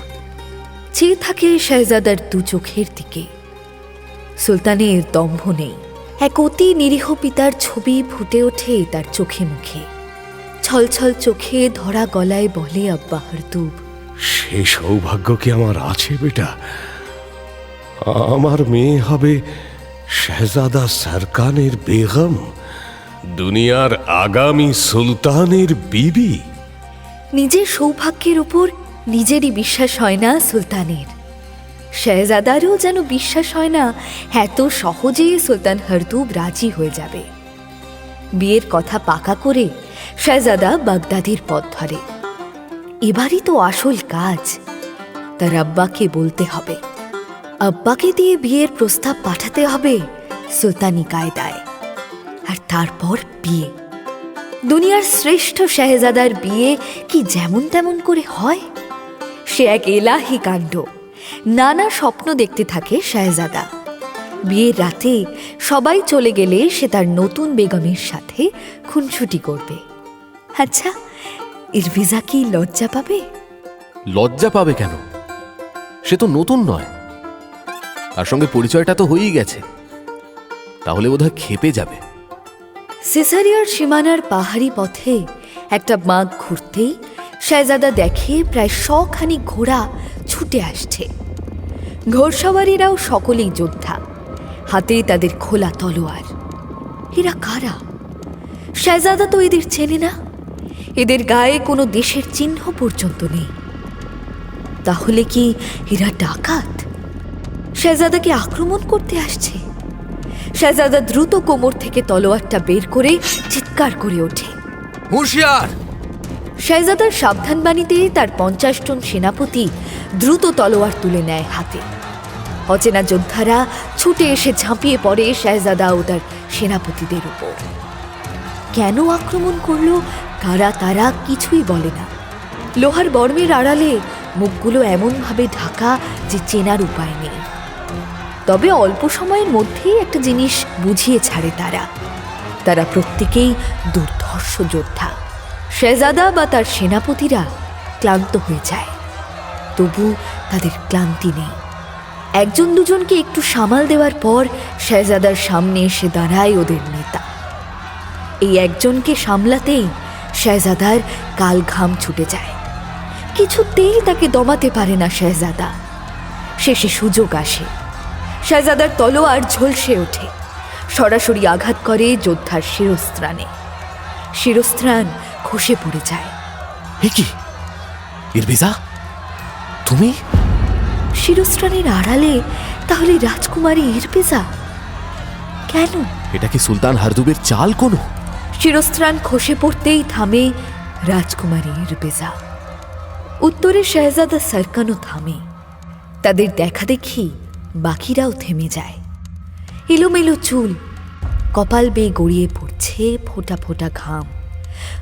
চেয়ে থাকে শাহজাদার দু চোখের দিকে। সুলতানের দম্ভ নেই। এক অতি নিরীহ পিতার ছবি ফুটে ওঠে তার চোখে মুখে। ছলছল চোখে ধরা গলায় বলে আব্বা হরদুব, সে সৌভাগ্য কি আমার আছে বেটা? আমার মেয়ে হবে শাহজাদা সরকানের বেগম, দুনিয়ার আগামী সুলতানের বিবি। নিজের সৌভাগ্যের উপর নিজেরই বিশ্বাস হয় না সুলতানের। শাহজাদারও যেন বিশ্বাস হয় না এত সহজেই সুলতান হরদুব রাজি হয়ে যাবে। বিয়ের কথা পাকা করে শাহজাদা বাগদাদের পথ ধরে। এবারই তো আসল কাজ। তার আব্বাকে বলতে হবে, আব্বাকে দিয়ে বিয়ের প্রস্তাব পাঠাতে হবে সুলতানি কায়দায়। আর তারপর বিয়ে। দুনিয়ার শ্রেষ্ঠ শাহজাদার বিয়ে কি যেমন তেমন করে হয়? সে এক এলাহি কাণ্ড। নানা স্বপ্ন দেখতে থাকে শাহজাদা। বিয়ের রাতে সবাই চলে গেলে সে তার নতুন বেগমের সাথে খুনসুটি করবে। আচ্ছা, ইরবিজা কি লজ্জা পাবে? লজ্জা পাবে কেন? সে তো নতুন নয়, তার সঙ্গে পরিচয়টা তো হয়েই গেছে। তাহলে বোধহয় খেপে যাবে। সিসারিয়ার সীমানার পাহাড়ি পথে একটা মাঘ ঘুরতেই শাহজাদা দেখে প্রায় 100 খানি ঘোড়া ছুটে আসছে। ঘোড়সওয়ারিরাও সকলেই যোদ্ধা, হাতে তাদের খোলা তলোয়ার। এরা কারা? শাহজাদা তো এদের চেনে না, এদের গায়ে কোনো দেশের চিহ্ন পর্যন্ত নেই। তাহলে কি এরা ডাকাত? শাহজাদাকে আক্রমণ করতে আসছে? শাহজাদা দ্রুত কোমর থেকে তলোয়ারটা বের করে চিৎকার করে ওঠে, হুঁশিয়ার! শাহজাদার সাবধান বাণীতে তার 50 জন সেনাপতি দ্রুত তলোয়ার তুলে নেয় হাতে। অচেনা যোদ্ধারা ছুটে এসে ঝাঁপিয়ে পড়ে শাহজাদা ও তার সেনাপতিদের উপর। কেন আক্রমণ করলো, কারা তারা কিছুই বলে না। লোহার বর্মের আড়ালে মুখগুলো এমনভাবে ঢাকা যে চেনার উপায় নেই। তবে অল্প সময়ের মধ্যেই একটা জিনিস বুঝিয়ে ছাড়ে তারা, তারা প্রত্যেকেই দুর্ধর্ষ যোদ্ধা। শাহজাদা বা তার সেনাপতিরা ক্লান্ত হয়ে যায়, তবু তাদের ক্লান্তি নেই। একজন দুজনকে একটু সামাল দেওয়ার পর শাহজাদার সামনে এসে দাঁড়ায় ওদের নেতা। এই একজনকে সামলাতেই শাহজাদার কাল ঘাম ছুটে যায়। কিছুতেই তাকে দমাতে পারে না শাহজাদা। শেষে সুযোগ আসে, শাহজাদার তলোয়ার ঝলসে ওঠে, সরাসরি আঘাত করে যোদ্ধার শিরস্ত্রাণে। শিরস্ত্রাণ খসে পড়ে যায়। এ কি ইরবিজা, তুমি? শিরস্ত্রাণের আড়ালে তাহলে রাজকুমারী ইরবিজা? কেন? এটা কি সুলতান হারদুবের চাল কোনো? শিরস্ত্রাণ খসে পড়তেই থামে রাজকুমারী ইরবিজা। উত্তরে শাহজাদা সরকানও থামে। তাদের দেখা দেখি বাকিরাও থেমে যায়। এলোমেলো চুল, কপাল বেয়ে গড়িয়ে পড়ছে ফোঁটা ফোঁটা ঘাম,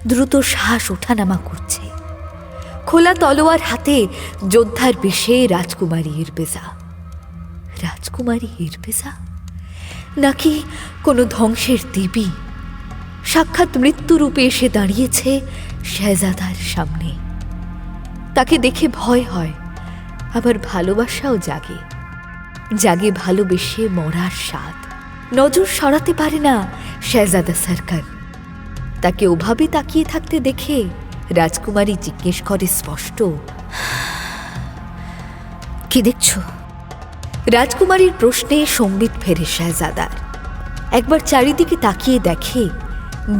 দ্রুত শ্বাস ওঠানামা করছে। খোলা তলোয়ার হাতে যোদ্ধার বেশে রাজকুমারী ইরবিজা। রাজকুমারী ইরবিজা নাকি কোনো ধ্বংসের দেবী? সাক্ষাৎ মৃত্যুরূপে এসে দাঁড়িয়েছে শাহজাদার সামনে। তাকে দেখে ভয় হয়, আবার ভালোবাসাও জাগে। জাগে ভালোবেসে মরার স্বাদ। নজর সরাতে পারে না শাহজাদা সরকার। তাকে ওভাবে তাকিয়ে থাকতে দেখে রাজকুমারী জিজ্ঞেস করে স্পষ্ট, কি দেখছো? রাজকুমারীর প্রশ্নে সম্বিত ফেরে শাহজাদার। একবার চারিদিকে তাকিয়ে দেখে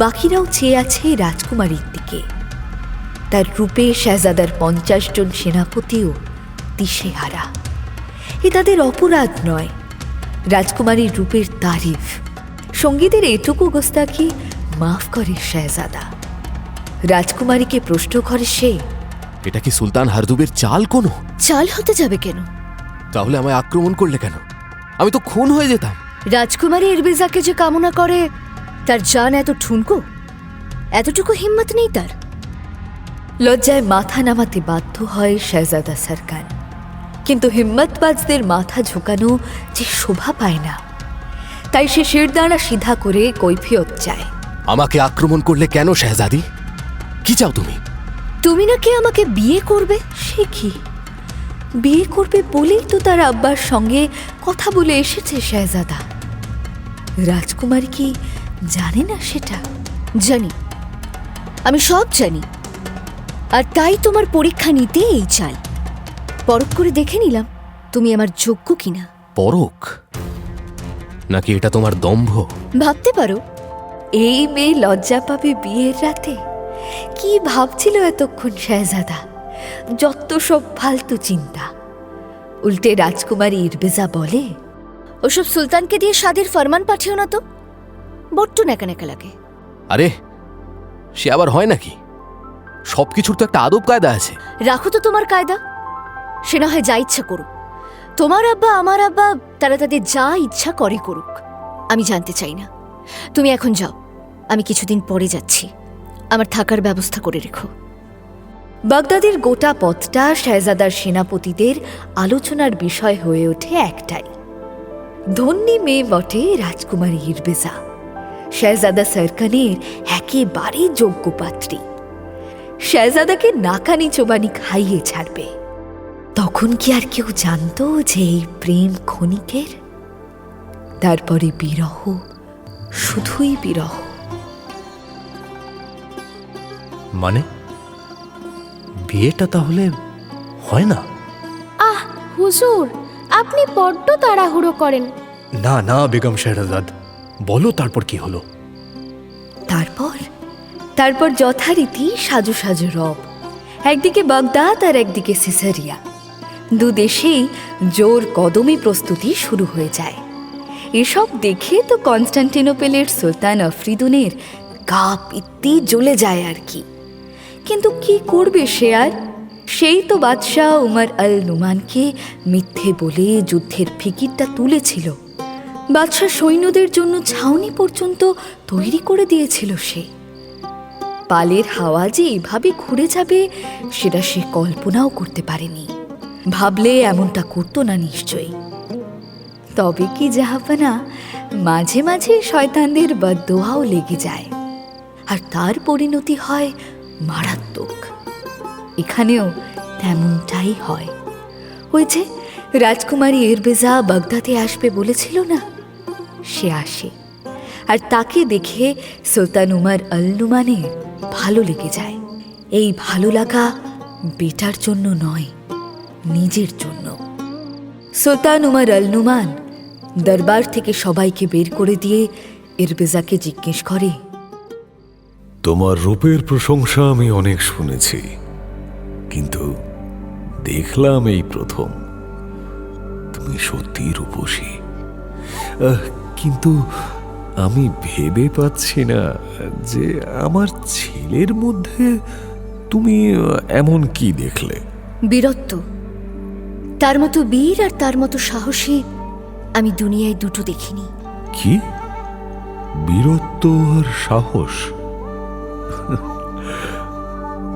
বাকিরাও চেয়ে আছে রাজকুমারীর দিকে। তার রূপে শাহজাদার 50 জন সেনাপতিও দিশেহারা। এ তাদের অপরাধ নয়, রাজকুমারীর রূপের তারিফ। সঙ্গীদের এটুকু গোস্তাখি মাফ করে শাহজাদা। রাজকুমারীকে প্রশ্ন করে সে, এটা কি সুলতান হারদুবের চাল কোনো? চাল হতে যাবে কেন? তাহলে আমায় আক্রমণ করলে কেন? আমি তো খুন হয়ে যেতাম। রাজকুমারী ইরবিজাকে যে কামনা করে তার জান এত ঠুনকো? এতটুকু হিম্মত নেই তার? লজ্জায় মাথা নামাতে বাধ্য হয় শাহজাদা সরকার। কিন্তু হিম্মতবাজদের মাথা ঝোঁকানো যে শোভা পায় না, তাই সে শিরদাঁড়া সিধা করে কৈফিয়ত চায়। আমাকে আক্রমণ করলে কেন শাহজাদি? কি চাও তুমি? তুমি নাকি আমাকে বিয়ে করবে? সে কি, বিয়ে করবে বলেই তো তার আব্বার সঙ্গে কথা বলে এসেছে শাহজাদা। রাজকুমারী কি জানে না সেটা? জানি, আমি সব জানি। আর তাই তোমার পরীক্ষা নিতে এই চাল। পরখ করে দেখে নিলাম তুমি আমার যোগ্য কিনা। পরখ? নাকি এটা তোমার দম্ভ? ভাবতে পারো। এই মেয়ে লজ্জা পাবে বিয়ের রাতে? কি ভাবছিল এতক্ষণ শাহজাদা? যত সব ফালতু চিন্তা। উল্টে রাজকুমারী ইরবিজা বলে, ওসব সুলতানকে দিয়ে শাদির ফরমান পাঠিও না তো, বড্ড ন্যাকা ন্যাকা লাগে। আরে সে আবার হয় নাকি? সবকিছুর তো একটা আদব কায়দা আছে। রাখো তো তোমার কায়দা, সে না হয় যা ইচ্ছা করুক। তোমার আব্বা আমার আব্বা তারা তাদের যা ইচ্ছা করে করুক, আমি জানতে চাই না। তুমি এখন যাও, আমি কিছুদিন পরে যাচ্ছি। আমার থাকার ব্যবস্থা করে রেখো। বাগদাদের গোটা পথটা শাহজাদার সেনাপতিদের আলোচনার বিষয় হয়ে ওঠে একটাই, ধন্যী মেয়ে বটে রাজকুমারী ইরবিজা, শাহজাদা সরকারের একেবারে যোগ্য পাত্রী। শাহজাদাকে নাকানি চোবানি খাইয়ে ছাড়বে। তখন কি আর কেউ জানতো যে এই প্রেম ক্ষণিকের? তারপরে বিরহ, শুধুই বিরহ। মানে বিয়েটা তাহলে হয় না? আহ হুজুর, আপনি বড্ড তাড়াহুড়ো করেন। না না বেগম শেহরাজাদ, বলো তারপর কি হলো? তারপর যথারীতি সাজু সাজু রব, একদিকে বাগদাদ আর একদিকে সিসারিয়া। দুদেশেই জোর কদমে প্রস্তুতি শুরু হয়ে যায়। এসব দেখে তো কনস্টান্টিনোপেলের সুলতান আফরিদুনের গা পিত্তি জ্বলে যায় আর কি। কিন্তু কি করবে সে আর? সেই তো বাদশাহ উমর আল নুমানকে মিথ্যে বলে যুদ্ধের ফিকিরটা তুলেছিল। বাদশাহ সৈন্যদের জন্য ছাউনি পর্যন্ত তৈরি করে দিয়েছিল সে। পালের হাওয়া যে এভাবে ঘুরে যাবে সেটা সে কল্পনাও করতে পারেনি। ভাবলে এমনটা করতো না নিশ্চয়ই। তবে কি জাহাপানা, মাঝে মাঝে শয়তানদের বদদোয়াও লেগে যায়, আর তার পরিণতি হয় মারাত্মক। এখানেও তেমনটাই হয়। ওই যে রাজকুমারী এরবেজা বাগদাদে আসবে বলেছিল না, সে আসে। আর তাকে দেখে সুলতান উমর আল নুমানের ভালো লেগে যায়। এই ভালো লাগা বেটার জন্য নয়, নিজের জন্য। সুলতান উমর আল নুমান দরবার থেকে সবাইকে বের করে দিয়ে এরবেজাকে জিজ্ঞেস করে, তোমার রূপের প্রশংসা আমি অনেক শুনেছি, কিন্তু দেখলাম এই প্রথম তুমি সত্যি রূপসী। কিন্তু আমি ভেবে পাচ্ছি না যে আমার ছেলের মধ্যে তুমি এমন কি দেখলে। বীরত্ব, তার মতো বীর আর তার মতো সাহসী আমি দুনিয়ায় দুটো দেখিনি। কি? বীরত্ব আর সাহস?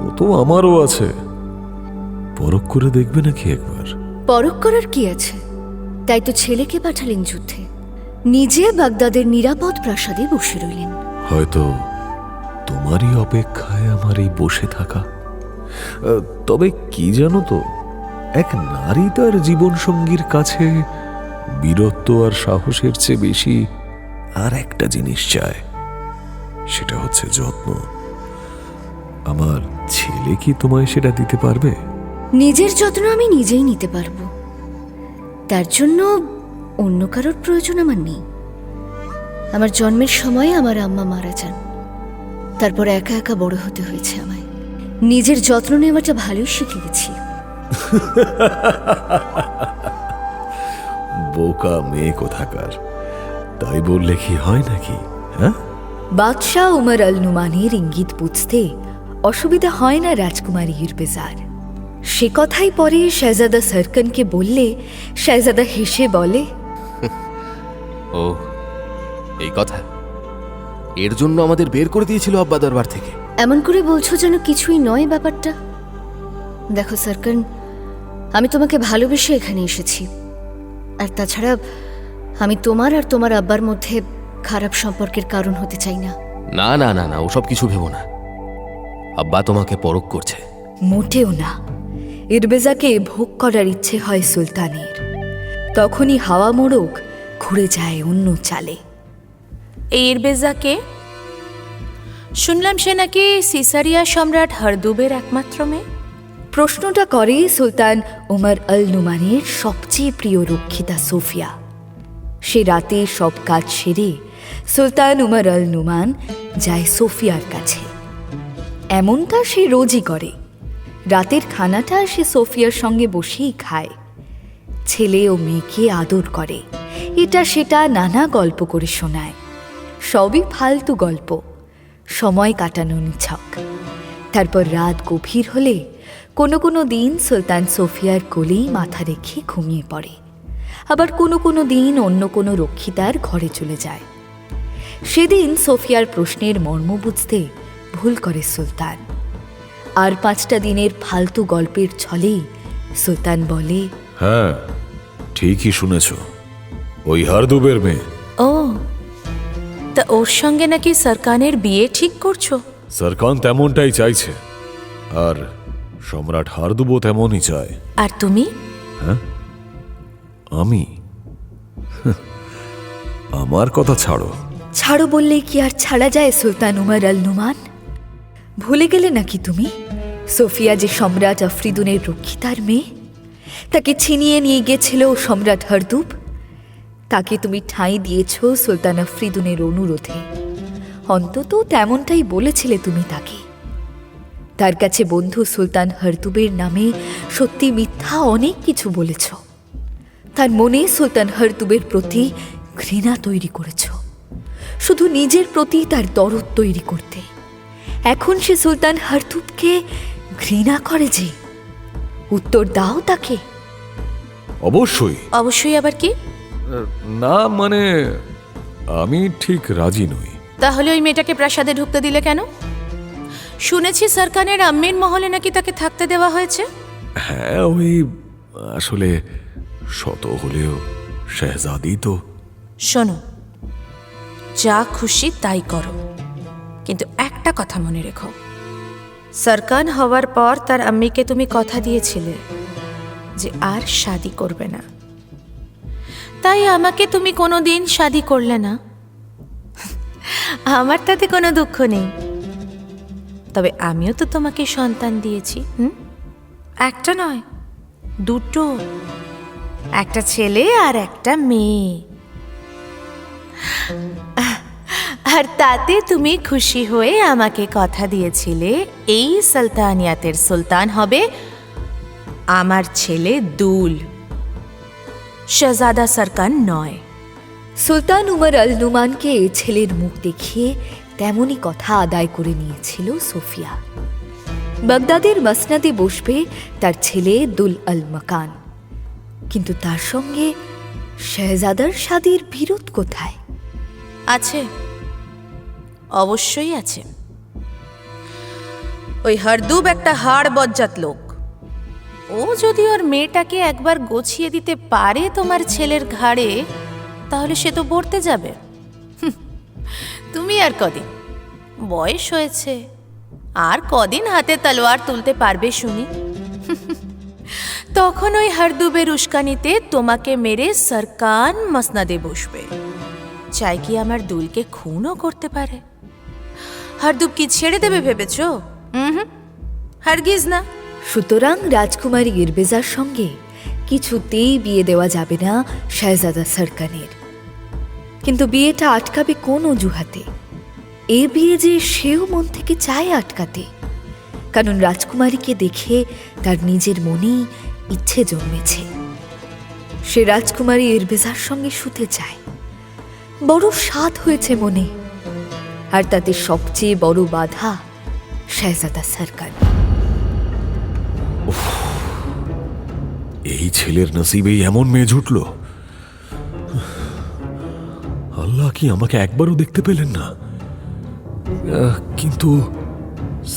ও তো আমারও আছে, পরখ করে দেখবে নাকি একবার? পরখ করার কি আছে? তাই তো ছেলেকে পাঠালেন যুদ্ধে, নিজে বাগদাদের নিরাপদ প্রাসাদে বসে রইলেন। হয়তো তোমারই অপেক্ষায় আমার এই বসে থাকা। তবে কি জানো তো, এক নারী তার জীবনসঙ্গীর কাছে বীরত্ব আর সাহসের চেয়ে বেশি আর একটা জিনিস চায়, সেটা হচ্ছে যত্ন। আমার ছেলে কি তোমায় সেটা দিতে পারবে? নিজের যত্ন আমি নিজেই নিতে পারবো, তার জন্য অন্য কারোর প্রয়োজন আমার নেই। আমার জন্মের সময় আমার আম্মা মারা যান, তারপর একা একা বড় হতে হয়েছে আমায়। নিজের যত্ন নেওয়াটা ভালোই শিখে গেছি। বোকা মেয়ে কোথাকার, তাই বললে কি হয় নাকি? হ্যাঁ, বাদশাহ উমর আল নুমানের ইঙ্গিত বুঝতে অসুবিধা হয় না রাজকুমারী ইরবেজার। সে কথাই পরে শেহজাদা সারকানকে বললে শেহজাদা হেসে বলে, ও এই কথা, এর জন্য আমাদের বের করে দিয়েছিল আব্বা দরবার থেকে। এমন করে বলছো যেন কিছুই নয় ব্যাপারটা। দেখো সারকান, আমি তোমাকে ভালোবেসে এখানে এসেছি, আর তাছাড়া আমি তোমার আর তোমার আব্বার মধ্যে খারাপ সম্পর্কের কারণ হতে চাই না। না না না না, ওসব কিছু ভেবো না। আব্বা তোমাকে পরখ করছে। মোটেও না। ইরবেজাকে ভোগ করার ইচ্ছে হয় সুলতানের। তখনই হাওয়া মোড়ক ঘুরে যায় অন্য চালে। এই ইরবেজাকে শুনলাম সে নাকি সিসারিয়া সম্রাট হরদুবের একমাত্র মেয়ে। প্রশ্নটা করে সুলতান উমর আল নুমানের সবচেয়ে প্রিয় রক্ষিতা সোফিয়া। সে রাতে সব কাজ সেরে সুলতান উমর আল নুমান যায় সোফিয়ার কাছে। এমনটা সে রোজই করে। রাতের খানাটা সে সোফিয়ার সঙ্গে বসেই খায়। ছেলে ও মেয়েকে আদর করে, এটা সেটা নানা গল্প করে শোনায়। সবই ফালতু গল্প, সময় কাটানো নিছক। তারপর রাত গভীর হলে কোনো কোনো দিন সুলতান সোফিয়ার কোলেই মাথা রেখে ঘুমিয়ে পড়ে, আবার কোনো কোনো দিন অন্য কোনো রক্ষিতার ঘরে চলে যায়। সেদিন সোফিয়ার প্রশ্নের মর্ম বুঝতে ভুল করে সুলতান। আর 5টা দিনের ফালতু গল্পের ছলেই সুলতান বলে, হ্যাঁ ঠিকই শুনেছ, ওই হারদুবের মেয়ে। ও, তা ওর সঙ্গে নাকি সরকানের বিয়ে ঠিক করছো? সরকান তেমনটাই চাইছে, আর সম্রাট হারদুবও তেমনই চায়। আর তুমি? হ্যাঁ, আমি আমার কথা ছাড়ো। ছাড়ো বললেই কি আর ছাড়া যায় সুলতান উমর আল নুমান? ভুলে গেলে নাকি তুমি সোফিয়া যে সম্রাট আফরিদুনের রক্ষিতার মেয়ে? তাকে ছিনিয়ে নিয়ে গেছিল সম্রাট হরদুব। তাকে তুমি ঠাঁই দিয়েছ সুলতান আফরিদুনের অনুরোধে। অন্তত তেমনটাই বলেছিলে তুমি তাকে। তার কাছে বন্ধু সুলতান হরদুবের নামে সত্যি মিথ্যা অনেক কিছু বলেছ। তার মনে সুলতান হরদুবের প্রতি ঘৃণা তৈরি করেছ, শুধু নিজের প্রতি তার দরদ তৈরি করতে। এখন সে সুলতান হরদুবকে ঘৃণা করে যে, উত্তর দাও তাকে। অবশ্যই। অবশ্যই আবার কি? না মানে আমি ঠিক রাজি নই। তাহলে ওই মেয়েটাকে প্রাসাদে ঢুকতে দিলে কেন? শুনেছি সরকারের আম্মির মহলে নাকি তাকে থাকতে দেওয়া হয়েছে। হ্যাঁ, ওই আসলে শত হলেও শেহজাদি তো। শোনো, যা খুশি তাই করো, কিন্তু একটা কথা মনে রেখো, সরকার হওয়ার পর তার আম্মিকে তুমি কথা দিয়েছিলে যে আর শাদি করবে না। তাই আমাকে তুমি কোনোদিন শাদি করলে না। আমার তাতে কোনো দুঃখ নেই, তবে আমিও তো তোমাকে সন্তান দিয়েছি। একটা নয়, দুটো, একটা ছেলে আর একটা মেয়ে। আর তাতে তুমি খুশি হয়ে আমাকে কথা দিয়েছিলে এই সালতানিয়াতের সুলতান হবে আমার ছেলে দুল, শাহজাদা সরকার নয়। সুলতান উমর আল নুমানকে ছেলের মুখ দেখিয়ে তেমনই কথা আদায় করে নিয়েছিল সোফিয়া। বাগদাদের মসনদে বসবে তার ছেলে দুল আল মাকান, কিন্তু তার সঙ্গে শেহজাদার শাদীর বিরোধ কোথায়? আছে, অবশ্যই আছে। ওই হরদুব একটা হাড় বজ্জাত লোক। ও যদি ওর মেয়েটাকে একবার গোছিয়ে দিতে পারে তোমার ছেলের ঘাড়ে, তাহলে সে তো বর্তে যাবে। তুমি আর কদিন বয়স হয়েছে, আর কদিন হাতে তলোয়ার তুলতে পারবে শুনি? তখন ওই হরদুবের উস্কানিতে তোমাকে মেরে সরকার মসনদে বসবে। চাই কি আমার দুলকে খুনও করতে পারে। হরদুব কি ছেড়ে দেবে ভেবেছ? হারগিজ না। সুতরাং রাজকুমারী ইরবেজার সঙ্গে কিছুতেই বিয়ে দেওয়া যাবে না শাহজাদা সরকারের। কিন্তু বিয়েটা আটকাবে কোন অজুহাতে? এ বিয়ে যে সেও মন থেকে চায় আটকাতে, কারণ রাজকুমারীকে দেখে তার নিজের মনেই ইচ্ছে জন্মেছে। সে রাজকুমারী ইরবেজার সঙ্গে শুতে চায়, বড় স্বাদ হয়েছে মনে। আর তাতে সবচেয়ে বড় বাধা শাহজাদা সরকার। এই ছেলের নসিবেই এমন মেয়ে জুটল। আল্লাহ কি আমাকে একবারও দেখতে পেলেন না? কিন্তু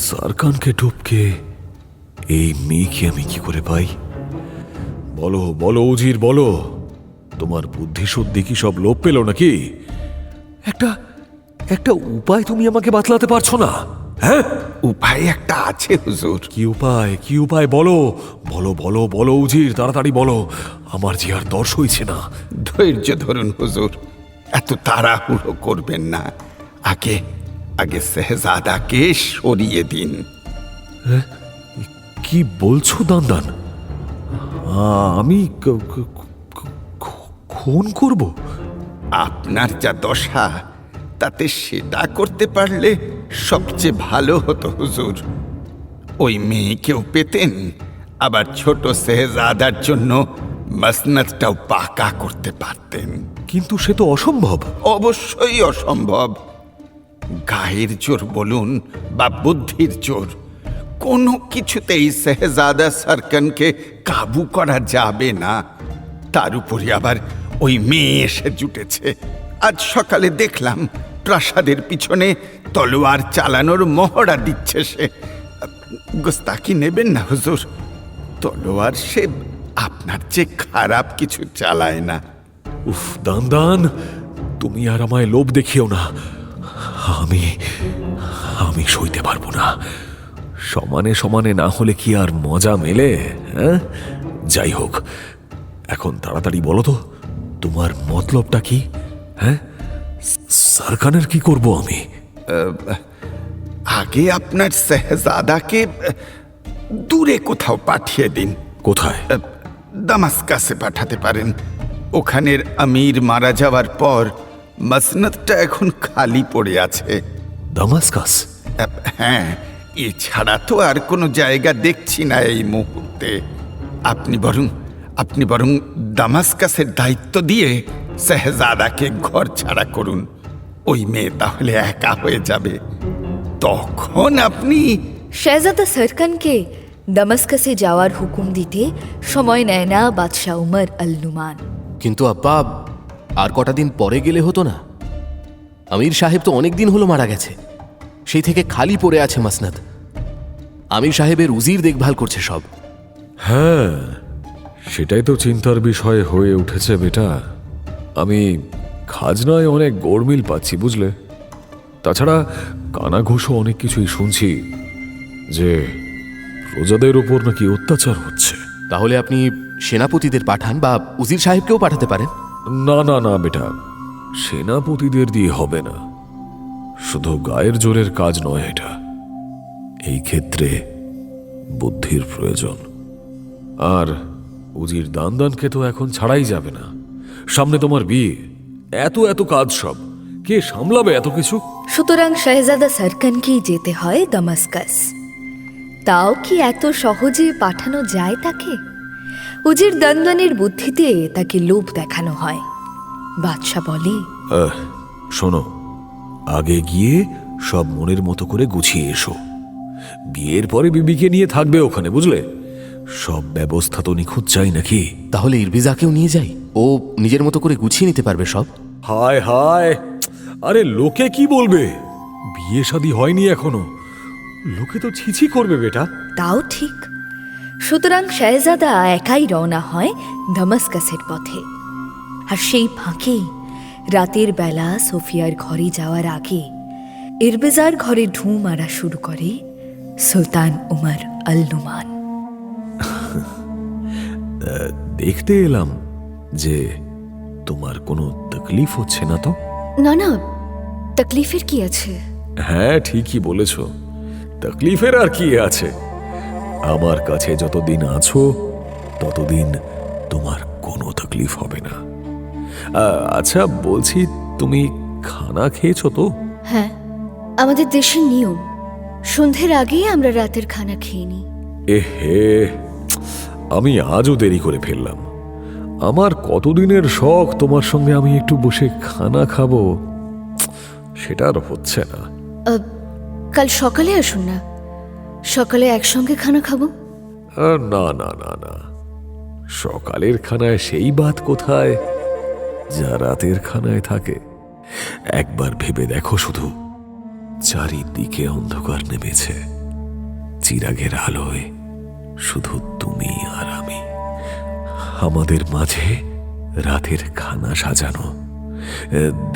সারকানকে টপকে এই মেয়েকে আমি কি করে পাই? বলো বলো উজির, বলো। তোমার বুদ্ধি শুদ্ধি কি সব লোপ পেল নাকি? একটা একটা উপায় তুমি আমাকে বাতলাতে পারছো না? হ্যাঁ, উপায় একটা আছে হুজুর। কি উপায়? কি উপায় বলো বলো বলো বলো উজির, তাড়াতাড়ি বলো। আমার যে আর দর্শ হইছে না। ধৈর্য ধরুন হুজুর, এত তাড়াহুড়ো করবেন না। আগে আগে শেহজাদাকে সরিয়ে দিন। কি বলছো দান? আমি খুন করব? আপনার যা দশা, তাতে সেটা করতে পারলে সবচেয়ে ভালো হতো হুজুর। ওই মেয়েকেও পেতেন, আবার ছোট শেহজাদার জন্য মসনদটাও পাকা করতে পারতেন। কিন্তু সে তো অসম্ভব। অবশ্যই অসম্ভব। গায়ের জোর বলুন বা বুদ্ধির জোর, কোনো কিছুতেই শেহজাদা সরকারকে কাবু করা যাবে না। তার উপরে আবার ওই মেয়ে এসে জুটেছে। আজ সকালে দেখলাম প্রাসাদের পিছনে তলোয়ার চালানোর মহড়া দিচ্ছে সে। গোস্তাকি নেবেন না হুজুর, তলোয়ার সে আপনার চেয়ে খারাপ কিছু চালায় না। উফ দান, তুমি আর আমায় লোভ দেখিও না। আমি আমি সইতে পারবো না। সমানে সমানে না হলে কি আর মজা মেলে? হ্যাঁ, যাই হোক, এখন তাড়াতাড়ি বলো তো, তোমার মতলবটা কি? হ্যাঁ, সারকানের কি করব আমি? আগে আপনার শেহজাদাকে দূরে কোথাও পাঠিয়ে দিন। কোথায়? দামাস্কাসে পাঠাতে পারেন। ওখানের আমির মারা যাওয়ার পর মসনদটা এখন খালি পড়ে আছে। দামাস্কাস? হ্যাঁ, এছাড়া তো আর কোনো জায়গা দেখছি না এই মুহূর্তে। আপনি বরং দামাস্কাসের দায়িত্ব দিয়ে শেহজাদাকে ঘর ছাড়া করুন। ওই মেয়ে তাহলে একা হয়ে যাবে। তখন আপনি শাহজাদা সারকানকে দামাস্কাসে যাওয়ার হুকুম দিতে সময় নেয় না বাদশাহ উমর আল নুমান। কিন্তু আব্বা, আর কটা দিন পরে গেলে হতো না? আমির সাহেব তো অনেক দিন হলো মারা গেছে, সেই থেকে খালি পড়ে আছে মাসনাদ। আমির সাহেবের উজির দেখভাল করছে সব। হ্যাঁ, সেটাই তো চিন্তার বিষয় হয়ে উঠেছে বেটা। আমি খাজনায় অনেক গোড়মিল পাচ্ছি, বুঝলে। তাছাড়া কানাঘুষো অনেক কিছুই শুনছি যে প্রজাদের উপর নাকি অত্যাচার হচ্ছে। তাহলে আপনি সেনাপতিদের পাঠান বা উজির সাহেবকেও পাঠাতে পারেন। না না না বেটা, সেনাপতিদের দিয়ে হবে না। শুধু গায়ের জোরের কাজ নয় এটা, এই ক্ষেত্রে বুদ্ধির প্রয়োজন। আর উজির দানদানকে তো এখন ছাড়াই যাবে না। সামনে তোমার বিয়ে, এত এত কাজ, সব কে সামলাবে এত কিছু? সুতরাং শাহজাদা সারকানকেই যেতে হয় দামাস্কাস। তাও কি এত সহজে পাঠানো যায় তাকে? উজির দানদানের বুদ্ধিতে তাকে লোভ দেখানো হয়। বাদশা বলে, শোনো, আগে গিয়ে সব মনের মতো করে গুছিয়ে এসো। বিয়ের পরে বিবিকে নিয়ে থাকবে ওখানে, বুঝলে। সব ব্যবস্থা তো নিখুঁত চাই নাকি? তাহলে ইরবিজাকেও নিয়ে যাই, ও নিজের মতো করে গুছিয়ে নিতে পারবে সব। হায় হায়, আরে লোকে কি বলবে? বিয়ে শাদী হয়নি এখনো, লোকে তো ছিছি করবে বেটা। তাও ঠিক। সুতরাং শাহজাদা একাই রওনা হয় দামাস্কাসের পথে। আর সেই ফাঁকে রাতের বেলা সোফিয়ার ঘরে যাওয়ার আগে ইরবেজার ঘরে ঢু মারা শুরু করে সুলতান উমর আল নুমান। দেখতে এলাম যে তোমার কোনো তকলিফ হচ্ছে না তো? না না, তকলিফের কি আছে? হ্যাঁ, ঠিকই বলেছ, তকলিফের আর কি আছে। আমার কাছে যতদিন আছো ততদিন তোমার কোনো তকলিফ হবে না। আচ্ছা বলছি, তুমি খানা খেয়েছো তো? হ্যাঁ, আমাদের দেশের নিয়ম, সন্ধ্যের আগেই আমরা রাতের খানা খেয়ে নিই। এহে, আমি আজও দেরি করে ফেললাম। আমার কতদিনের শখ তোমার সঙ্গে আমি একটু বসে খানা খাবো, সেটা আর হচ্ছে না। কাল সকালে আসুন না, সকালে একসঙ্গে খানা খাবো। না না না না, সকালের খানায় সেই বাত কোথায় যা রাতের খানায় থাকে। একবার ভেবে দেখো শুধু, চারিদিকে অন্ধকার নেমেছে, চিরাগের আলোয় শুধু তুমি আর আমি, আমাদের মাঝে রাতের খানা সাজানো।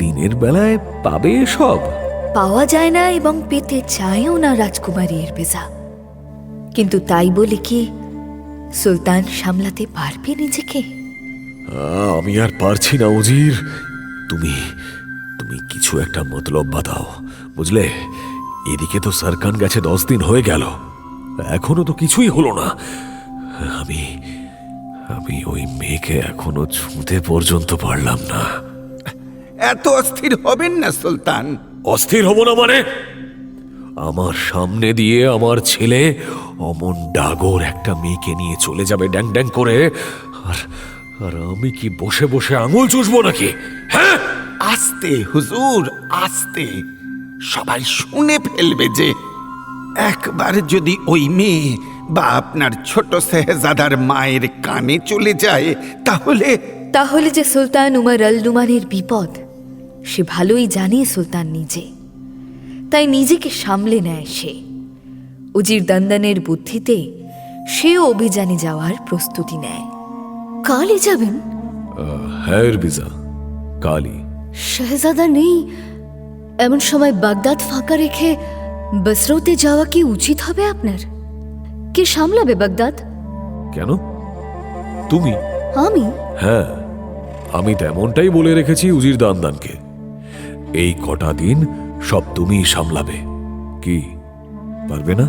দিনের বেলায় পাবে সব? পাওয়া যায় না এবং পেতে চায়ও না রাজকুমারী ইরবেজা। কিন্তু তাই বলে কি সুলতান সামলাতে পারবে নিজেকে? আমি আর পারছি না উজির। তুমি তুমি কিছু একটা মতলব বাতাও, বুঝলে। এদিকে তো সারকান গেছে 10 দিন হয়ে গেল, এখনো তো কিছুই হলো না। আমি আমি ওই মেয়েকে এখনো ছুঁতে পর্যন্ত পারলাম না। এত অস্থির হবেন না সুলতান। অস্থির হব না মানে? আমার সামনে দিয়ে আমার ছেলে অমন ডাগর একটা মেয়েকে নিয়ে চলে যাবে ড্যাং ড্যাং করে, আর আর আমি কি বসে বসে আঙুল চুষবো নাকি? হ্যাঁ, আস্তে হুজুর, আস্তে। সবাই শুনে ফেলবে যে। একবার যদি ওই মেয়ে বা আপনার ছোট শেহজাদার মায়ের কানে চলে যায়, তাহলে যে সুলতান উমর আল নুমানের বিপদ সে ভালোই জানে সুলতান নিজে, তাই নিজেকে সামলে নেয় সে। উজির দানদানের বুদ্ধিতে সেও অভিযানে যাওয়ার প্রস্তুতি নেয়। কালই যাবেন? হ্যাঁ ইরবিজা, কালই। শাহজাদা নেই এমন সময় বাগদাদ ফাঁকা রেখে বসরতে যাওয়া কি উচিত হবে আপনার? কে সামলাবে বাগদাদ? কেন? তুমি? আমি? হ্যাঁ, আমি তেমনটাই বলে রেখেছি উজির দানদানকে। এই কটা দিন সব তুমিই সামলাবে। কি পারবে না?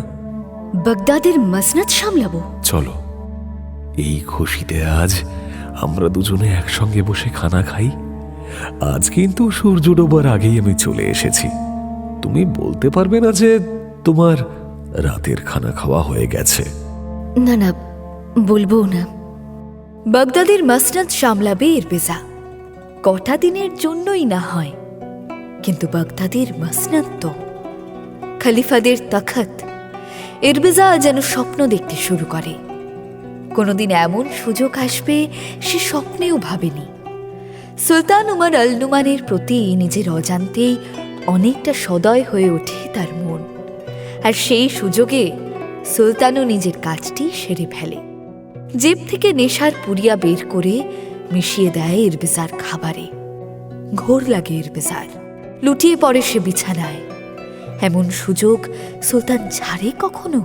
বাগদাদের মসনদ সামলাবো। চলো, এই খুশিতে আজ আমরা দুজনে একসঙ্গে বসে খানা খাই। আজ কিন্তু সূর্য ডোবার আগেই আমি চলে এসেছি। তুমি বলতে পারবে না যে তোমার রাতের খানা খাওয়া হয়ে গেছে। না না, বলবো না। বাগদাদের মসনদ সামলাবে ইরবিজা, কটা দিনের জন্যই না হয়, কিন্তু বাগদাদের মসনদ তো খলিফাদের তখত। ইরবিজা যেন স্বপ্ন দেখতে শুরু করে। কোনোদিন এমন সুযোগ আসবে সে স্বপ্নেও ভাবেনি। সুলতান উমর আল নুমানের প্রতি নিজের অজান্তেই অনেকটা সদয় হয়ে ওঠে তার মন, আর সেই সুযোগে সুলতানও নিজের কাজটি সেরে ফেলে। জেব থেকে নেশার পুরিয়া বের করে মিশিয়ে দেয় ইরবিজার খাবারে। ঘোর লাগে ইরবিজার, লুটিয়ে পড়ে সে বিছানায়। এমন সুযোগ সুলতান ছাড়ে কখনো?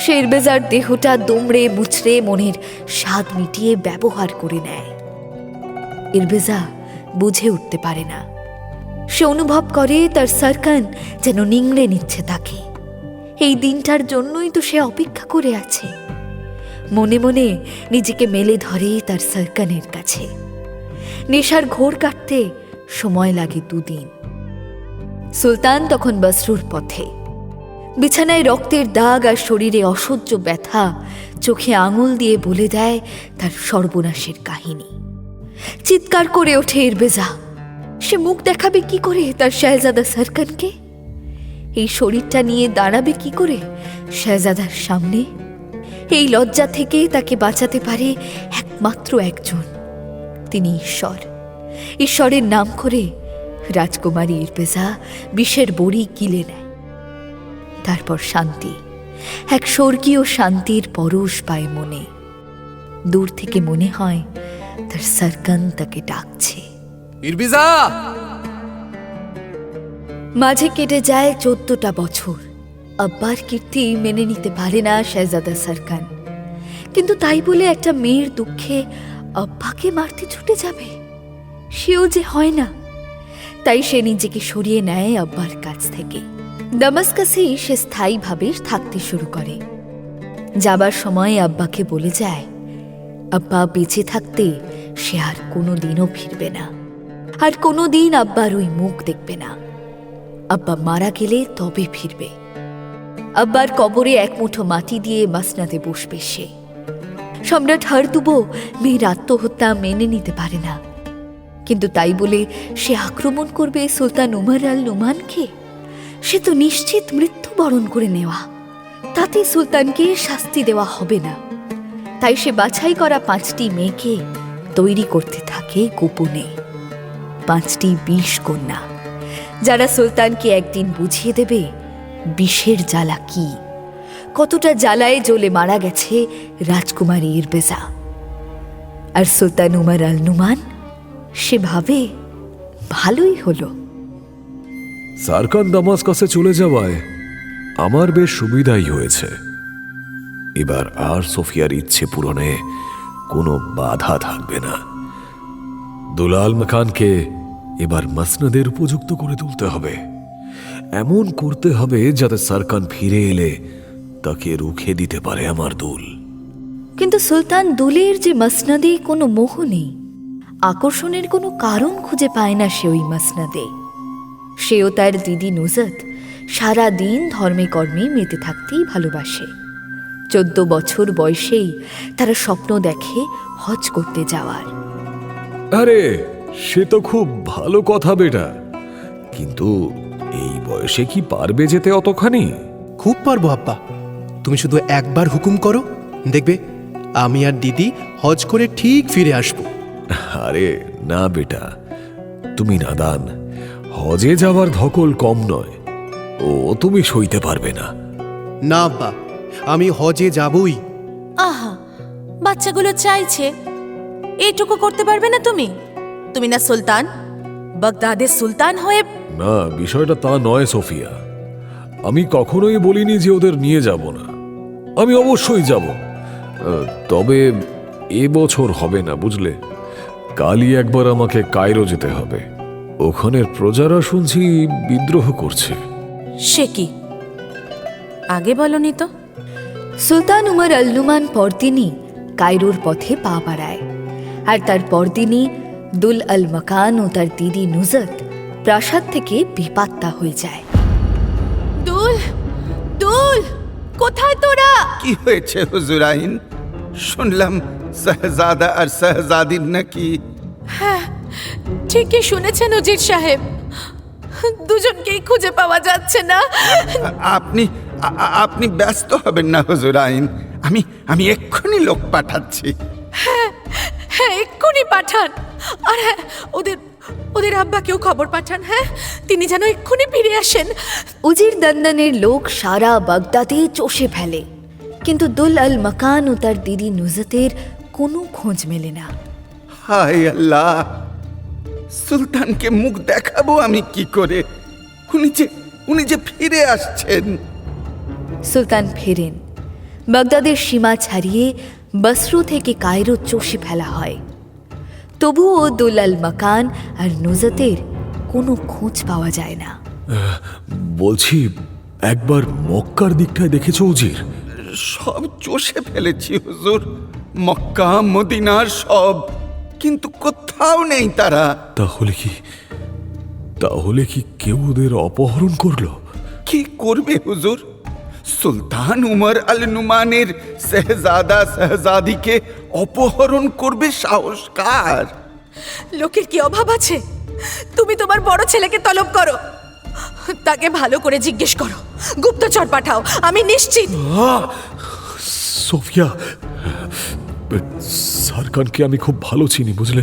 সে ইরবিজার দেহটা দুমড়ে মুচড়ে মনের স্বাদ মিটিয়ে ব্যবহার করে নেয়। ইরবিজা বুঝে উঠতে পারে না। সে অনুভব করে তার সারকান যেন নিংড়ে নিচ্ছে তাকে। এই দিনটার জন্যই তো সে অপেক্ষা করে আছে। মনে মনে নিজেকে মেলে ধরে তার সারকানের কাছে। নেশার ঘোর কাটতে সময় লাগে 2 দিন। সুলতান তখন বসরুর পথে। বিছানায় রক্তের দাগ আর শরীরে অসহ্য ব্যথা চোখে আঙুল দিয়ে বলে দেয় তার সর্বনাশের কাহিনী। চিৎকার করে ওঠে ইরবিজা। সে মুখ দেখাবে কি করে তার শাহজাদা সারকানকে? এই শরীরটা নিয়ে দাঁড়াবে কি করে শাহজাদার সামনে? এই লজ্জা থেকে তাকে বাঁচাতে পারে একমাত্র একজন, তিনি ঈশ্বর। ঈশ্বরের নাম করে রাজকুমারী ইরবিজা বিষের বড়ি গিলে নেয়। তারপর শান্তি, এক স্বর্গীয় শান্তির পরশ পায় মনে। দূর থেকে মনে হয় তার সারকান তাকে ডাকছে। ইরবিজা! মাঝে কেটে যায় 14টা বছর। আব্বার কীর্তি মেনে নিতে পারে না শাহজাদা সারকান, কিন্তু তাই বলে একটা মেয়ের দুঃখে আব্বাকে মারতে ছুটে যাবে, সেও যে হয় না। তাই সে নিজেকে সরিয়ে নেয় আব্বার কাছ থেকে। দামাস্কাসেই সে স্থায়ীভাবে থাকতে শুরু করে। যাবার সময় আব্বাকে বলে যায় আব্বা বেঁচে থাকতে সে আর কোনোদিনও ফিরবে না, আর কোনোদিন আব্বার ওই মুখ দেখবে না। আব্বা মারা গেলে তবে ফিরবে। আব্বার কবরে এক মুঠো মাটি দিয়ে মাসনাদে বসবে সে। সম্রাট হারদুবও মেয়ের আত্মহত্যা মেনে নিতে পারে না, কিন্তু তাই বলে সে আক্রমণ করবে সুলতান উমর আল নুমানকে? সে তো নিশ্চিত মৃত্যুবরণ করে নেওয়া, তাতে সুলতানকে শাস্তি দেওয়া হবে না। তাই সে বাছাই করা 5টি মেয়েকে তৈরি করতে থাকে গোপনে। 5টি বিষ কন্যা, যারা সুলতানকে একদিন বুঝিয়ে দেবে বিষের জ্বালা কি, কতটা জ্বালায় জ্বলে মারা গেছে রাজকুমারী ইরবিজা। আর সুলতান উমর আল নুমান সে ভাবে ভালোই হলো। সারকান দামাস্কাসে চলে যাওয়ায় আমার বেশ সুবিধাই হয়েছে। এবার আর সোফিয়ার ইচ্ছে পূরণে কোনো বাধা থাকবে না। দুলাল মাকানকে এবার মসনদের উপযুক্ত করে তুলতে হবে। এমন করতে হবে যাতে সারকান ফিরে এলে তাকে রুখে দিতে পারে আমার দুল। কিন্তু সুলতান দুলের যে মসনদে কোনো মোহ নেই, আকর্ষণের কোনো কারণ খুঁজে পায় না সে ওই মসনদে। সেও তার দিদি নুজত সারা দিন ধর্মে কর্মে মেতে থাকতেই ভালোবাসে। 14 বছর বয়সেই তারা স্বপ্ন দেখে হজ করতে যাওয়ার। আরে সে তো খুব ভালো কথা বেটা, কিন্তু এই বয়সে কি পারবে যেতে অতখানি? খুব পারবো আব্বা, তুমি শুধু একবার হুকুম করো, দেখবে আমি আর দিদি হজ করে ঠিক ফিরে আসবো। আরে না বেটা, তুমি নাদান। হজে যাওয়ার ধকল কম নয়, ও তুমি সইতে পারবে না। না আব্বা, আমি হজে যাবই। আহা, বাচ্চাগুলো চাইছে, এইটুকু করতে পারবে না তুমি? তুমি না সুলতান, বাগদাদের সুলতান হয়ে? না, বিষয়টা তা নয় সোফিয়া। আমি কখনোই বলিনি যে ওদের নিয়ে যাব না। আমি অবশ্যই যাব, তবে এবছর হবে না, বুঝলে? কালই একবার আমাকে কায়রো যেতে হবে। ওখানের প্রজারা শুনছি বিদ্রোহ করছে। সে কি, আগে বলনি তো? সুলতান উমর আল নুমান পরদিনই কায়রোর পথে পা বাড়ায়, আর তার পরদিনই দুল আল মাকান ও তার দিদি নুজত প্রাসাদ থেকে বেপাত্তা হয়ে যায়। দুল, দুল, কোথায় তোরা? কি হয়েছে হুজুর আইন? শুনলাম শাহজাদা আর শাহজাদির নাকি। হ্যাঁ, ঠিকই শুনেছেন উজির সাহেব, দুজনকেই খুঁজে পাওয়া যাচ্ছে না। আপনি আপনি ব্যস্ত হবেন না হুজুর আইন, আমি এক্ষুনি লোক পাঠাচ্ছি। হ্যাঁ, এক্ষুনি পাঠান। আর হ্যাঁ, ওদের আব্বাকেও খবর পাঠান, হ্যাঁ, তিনি যেন এক্ষুনি ফিরে আসেন। উজির দন্দনের লোক সারা বাগদাদে চষে ফেলে, কিন্তু দুল আল মাকান ও তার দিদি নুজতের কোনো খোঁজ মেলে না। হায় আল্লাহ, সুলতানকে মুখ দেখাবো আমি কি করে? উনি যে ফিরে আসছেন। সুলতান ফেরেন। বাগদাদের সীমা ছাড়িয়ে বসরো থেকে কায়রো চষে ফেলা হয়। তবুও দুল আল মাকান আর নুজতের কোনো খোঁজ পাওয়া যায় না। বলছি, একবার মক্কার দিকটায় দেখেছো উজির? সব চষে ফেলেছি হুজুর, মক্কা মদিনার সব, কিন্তু কোথাও নেই তারা। তাহলে কি কেউ ওদের অপহরণ করলো? কি করবে হুজুর? সুলতান উমর আল নুমানের শাহজাদা শাহজাদিকে অপহরণ করবে সাহস কার? লোকের কি অভাব আছে? তুমি তোমার বড় ছেলেকে তলব করো, তাকে ভালো করে জিজ্ঞেস করো, গুপ্তচর পাঠাও, আমি নিশ্চিত। সোফিয়া, সারকানকে আমি খুব ভালো চিনি, বুঝলে?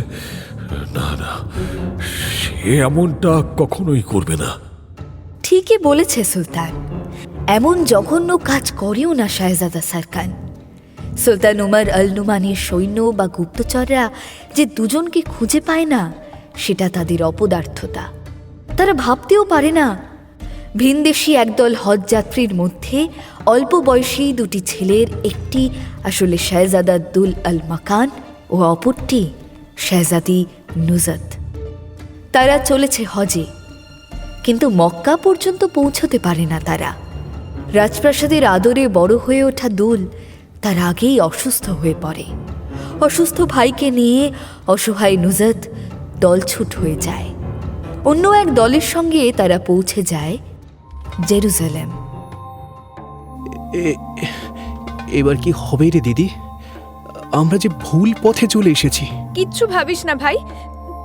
না, সে এমনটা কখনোই করবে না। ঠিকই বলেছে সুলতান, এমন জঘন্য কাজ করেও না শাহজাদা সারকান। সুলতান উমর আল নুমানের সৈন্য বা গুপ্তচররা যে দুজনকে খুঁজে পায় না, সেটা তাদের অপদার্থতা। তারা ভাবতেও পারে না ভিনদেশি একদল হজ যাত্রীর মধ্যে অল্প বয়সী দুটি ছেলের একটি আসলে শাহজাদা দুল আল মাকান ও অপরটি শাহজাদি নুজত। তারা চলেছে হজে, কিন্তু মক্কা পর্যন্ত পৌঁছতে পারে না তারা। রাজপ্রাসাদের আদরে বড় হয়ে ওঠা দুল তার আগেই অসুস্থ হয়ে পড়ে। অসুস্থ ভাইকে নিয়ে অসহায় নুজত দলছুট হয়ে যায়। অন্য এক দলের সঙ্গে তারা পৌঁছে যায় জেরুজালেম। এবার কি হবে রে দিদি? আমরা যে ভুল পথে চলে এসেছি। কিচ্ছু ভাবিস না ভাই,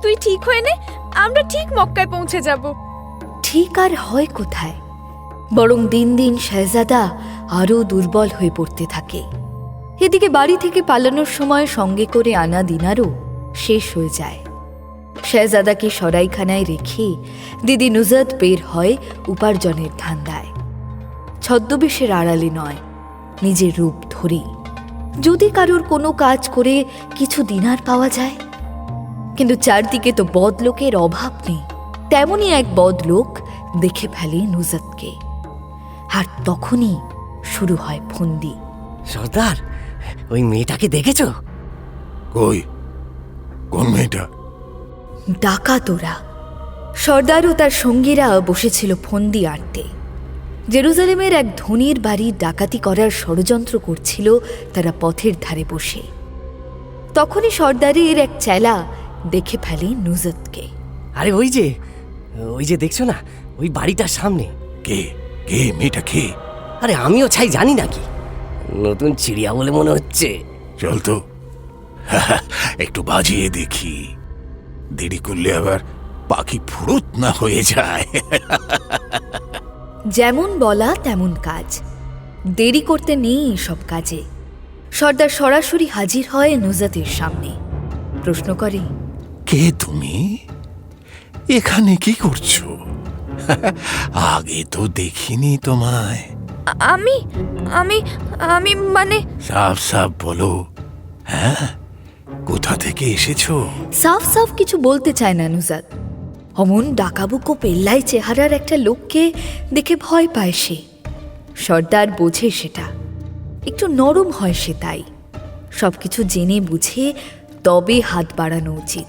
তুই ঠিক হয়ে নে, আমরা ঠিক মক্কায় পৌঁছে যাব। ঠিক আর হয় কোথায়, বরং দিন দিন শাহজাদা আরও দুর্বল হয়ে পড়তে থাকে। এদিকে বাড়ি থেকে পালানোর সময় সঙ্গে করে আনা দিনারও শেষ হয়ে যায়। শাহজাদাকে সরাইখানায় রেখে দিদি নুজত বের হয় উপার্জনের ধান্দায়। ছদ্মবেশের আড়ালে নয়, নিজের রূপ ধরেই, যদি কারোর কোনো কাজ করে কিছু দিনার পাওয়া যায়। কিন্তু চারদিকে তো বদলোকের অভাব নেই। তেমনই এক বদলোক দেখে ফেলে নুজতকে, আর তখনই শুরু হয় ফন্দি। সর্দার, ওই মেয়েটাকে দেখেছো? কই, কোন মেয়েটা? ডাকাতোরা। সর্দার ও তার সঙ্গীরা বসেছিল ফন্দি আঁটতে। জেরুজালেমের এক ধনীর বাড়ি ডাকাতি করার ষড়যন্ত্র করছিল তারা পথের ধারে বসে। তখনই সর্দারের এক চেলা দেখে ফেলে নুজতকে। আরে ওই যে দেখছো না, ওই বাড়িটার সামনে। কে মেয়েটা কে? আরে আমিও ছাই জানি নাকি, নতুন চিড়িয়া বলে মনে হচ্ছে। চল তো একটু বাজিয়ে দেখি, দেরি করলে আবার পাখি ফুরুত না হয়ে যায়। যেমন বলা তেমন কাজ, দেরি করতে নেই সব কাজে। সর্দার সরাসরি হাজির হয় নুজতের সামনে, প্রশ্ন করে, কে তুমি? এখানে কি করছো? আগে তো দেখিনি তোমায়। আমি আমি আমি মানে সাফ সাফ বলো, হ্যাঁ, কোথা থেকে এসেছো? সাফ সাফ কিছু বলতে চায় না নুজত। অমন ডাকাবুকো পেল্লাই চেহারার একটা লোককে দেখে ভয় পায় সে। সর্দার বোঝে সেটা, একটু নরম হয় সে, তাই সবকিছু জেনে বুঝে তবে হাত বাড়ানো উচিত।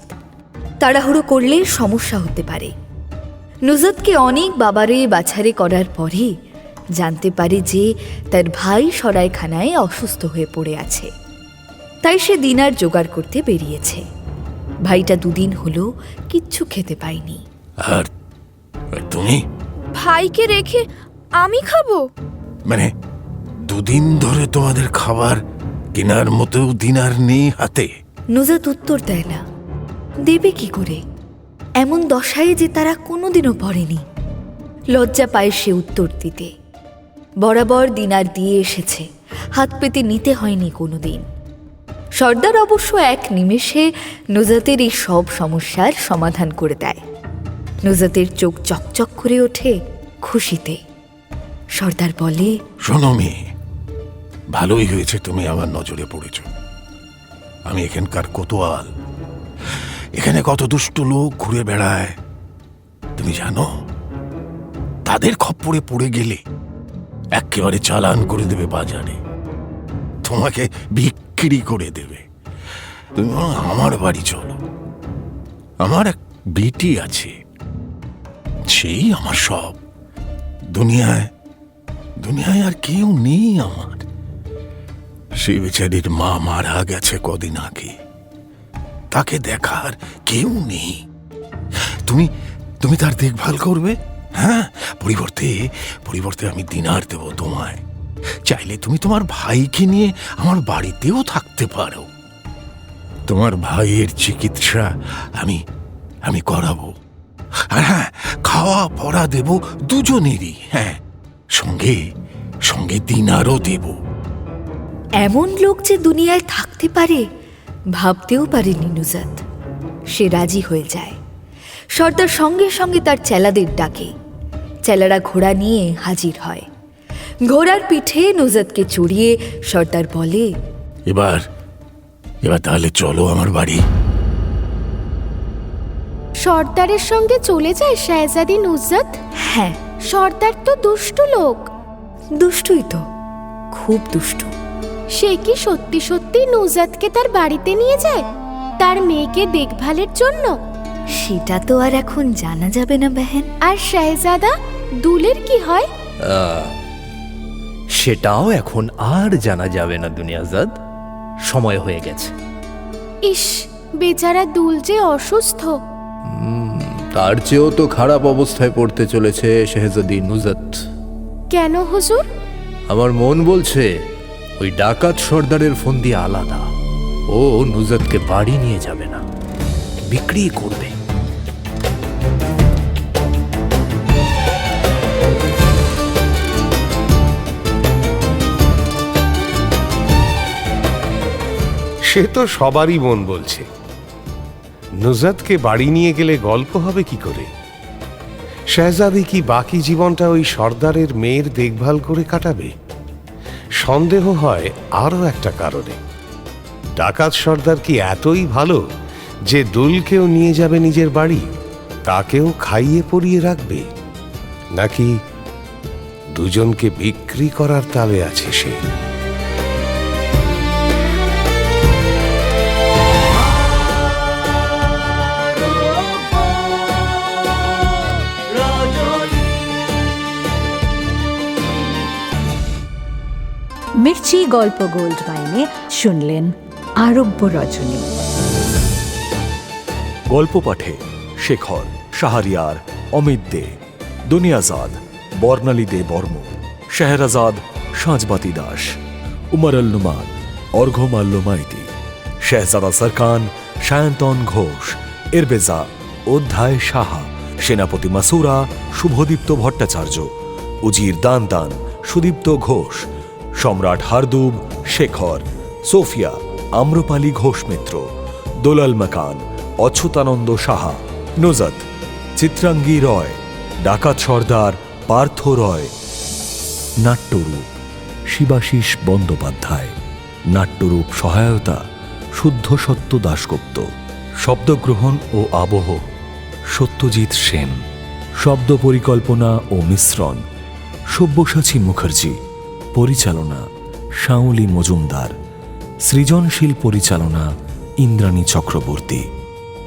তাড়াহুড়ো করলে সমস্যা হতে পারে। নুজরতকে অনেক বাবারে বাছারে করার পরে জানতে পারে যে তার ভাই সরাইখানায় অসুস্থ হয়ে পড়ে আছে। তাই সে দিনার জোগাড় করতে বেরিয়েছে। ভাইটা দুদিন হলো কিচ্ছু খেতে পায়নি। আর তুমি? ভাইকে রেখে আমি খাবো? মানে দুদিন ধরে তোমাদের খাবার কেনার মতো দিনার নেই হাতে? নুজরত উত্তর দেয় না। দেবে কি করে? এমন দশায় যে তারা কোনোদিনও পড়েনি। লজ্জা পায় সে উত্তর দিতে। বরাবর দিনার দিয়ে এসেছে, হাত পেতে নিতে হয়নি কোনোদিন। সর্দার অবশ্য এক নিমেষে নুজরতের এই সব সমস্যার সমাধান করে দেয়। নুজরতের চোখ চকচক করে ওঠে খুশিতে। সর্দার বলে, শোনো মেয়ে, ভালোই হয়েছে তুমি আমার নজরে পড়েছ। আমি এখানকার কোতোয়াল, এখানে কত দুষ্ট লোক ঘুরে বেড়ায় তুমি জানো? তাদের খপ্পরে পড়ে গেলে একেবারে চালান করে দেবে বাজারে, তোমাকে বিক্রি করে দেবে। তুমি আমার বাড়ি চলো, আমার এক বেটি আছে, সেই আমার সব। দুনিয়ায় দুনিয়ায় আর কেউ নেই আমার। সেই বেচারির মা মারা গেছে কদিন আগে, তাকে দেখার কেউ নেই। তুমি তুমি তার দেখভাল করবে। হ্যাঁ, পরিবর্তে আমি দিনার দেব তোমায়। চাইলে তুমি তোমার ভাইকে নিয়ে আমার বাড়িতেও থাকতে পারো। তোমার ভাইয়ের চিকিৎসা আমি করাবো। আর হ্যাঁ, খাওয়া পড়া দেব দুজনেরই। হ্যাঁ, সঙ্গে সঙ্গে দিনারও দেব। এমন লোক যে দুনিয়ায় থাকতে পারে ভাবতেও পারেনি নুজরত। সে রাজি হয়ে যায়। সর্দার সঙ্গে সঙ্গে তার চেলাদের ডাকে। চেলারা ঘোড়া নিয়ে হাজির হয়। ঘোড়ার পিঠে নুজরতকে চড়িয়ে সর্দার বলে, এবার তাহলে চলো আমার বাড়ি। সর্দারের সঙ্গে চলে যায় শাহজাদি নুজরত? হ্যাঁ। সর্দার তো দুষ্টু লোক। দুষ্টুই তো, খুব দুষ্টু। সে কি সত্যি সত্যি নুজরতকে তার বাড়িতে নিয়ে যায় তার মেয়েকে দেখভালের জন্য? সেটা তো আর এখন জানা যাবে না বেহেন। আর শাহজাদা দুলের কি হয়? সেটাও এখন আর জানা যাবে না দুনিয়াজাদ, সময় হয়ে গেছে। ইস, বেচারা দুল যে অসুস্থ। তার চেয়েও তো খারাপ অবস্থায় পড়তে চলেছে শেহজাদি নুজরত। কেন হুজুর? আমার মন বলছে ওই ডাকাত সর্দারের ফন্দি আলাদা। ও নুজরতকে বাড়ি নিয়ে যাবে না, বিক্রি করবে। সে তো সবারই মন বলছে। নুজরতকে বাড়ি নিয়ে গেলে গল্প হবে কি করে? শাহজাদি কি বাকি জীবনটা ওই সর্দারের মেয়ের দেখভাল করে কাটাবে? সন্দেহ হয় আরও একটা কারণে। ডাকাত সর্দার কি এতই ভালো যে দুলকেও নিয়ে যাবে নিজের বাড়ি, তাকেও খাইয়ে পরিয়ে রাখবে? নাকি দুজনকে বিক্রি করার তালে আছে সে? মির্চি গল্প গোল্ড মাইনে শুনলেন আরব্য রজনী। গল্প পাঠে শেখর, শাহরিয়ার, অমিত দে, দুনিয়াজাদ, বর্ণালী দে বর্ম, শেহরাজাদ, সাঁজবাতি দাস, উমর আল নুমান, অর্ঘম আল্লুমাইতি, শেহজাদা সরকান, সায়ন্তন ঘোষ, এরবেজা, অধ্যায় সাহা, সেনাপতি মাসুরা, শুভদীপ্ত ভট্টাচার্য, উজির দান দান, সুদীপ্ত ঘোষ, সম্রাট হারদুব, শেখর, সোফিয়া, আম্রপালি ঘোষ মিত্র, দোলাল মাকান, অচ্যুতানন্দ সাহা, নুজরত, চিত্রাঙ্গী রয়, ডাকাত সর্দার পার্থ রয়। নাট্যরূপ শিবাশিস বন্দ্যোপাধ্যায়। নাট্যরূপ সহায়তা শুদ্ধ সত্য দাশগুপ্ত। শব্দগ্রহণ ও আবহ সত্যজিৎ সেন। শব্দ পরিকল্পনা ও মিশ্রণ সব্যসাচী মুখার্জি। পরিচালনা শাওলি মজুমদার। সৃজনশীল পরিচালনা ইন্দ্রাণী চক্রবর্তী,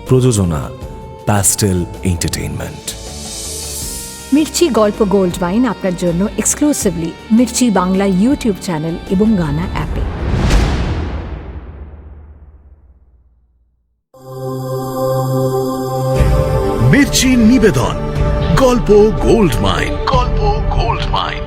প্রযোজনা প্যাস্টেল এন্টারটেইনমেন্ট। মির্চি গল্প গোল্ড মাইন আপনার জন্য exclusively Mirchi Bangla YouTube channel এবং গানা অ্যাপে। মির্চি নিবেদন গল্প গোল্ড মাইন।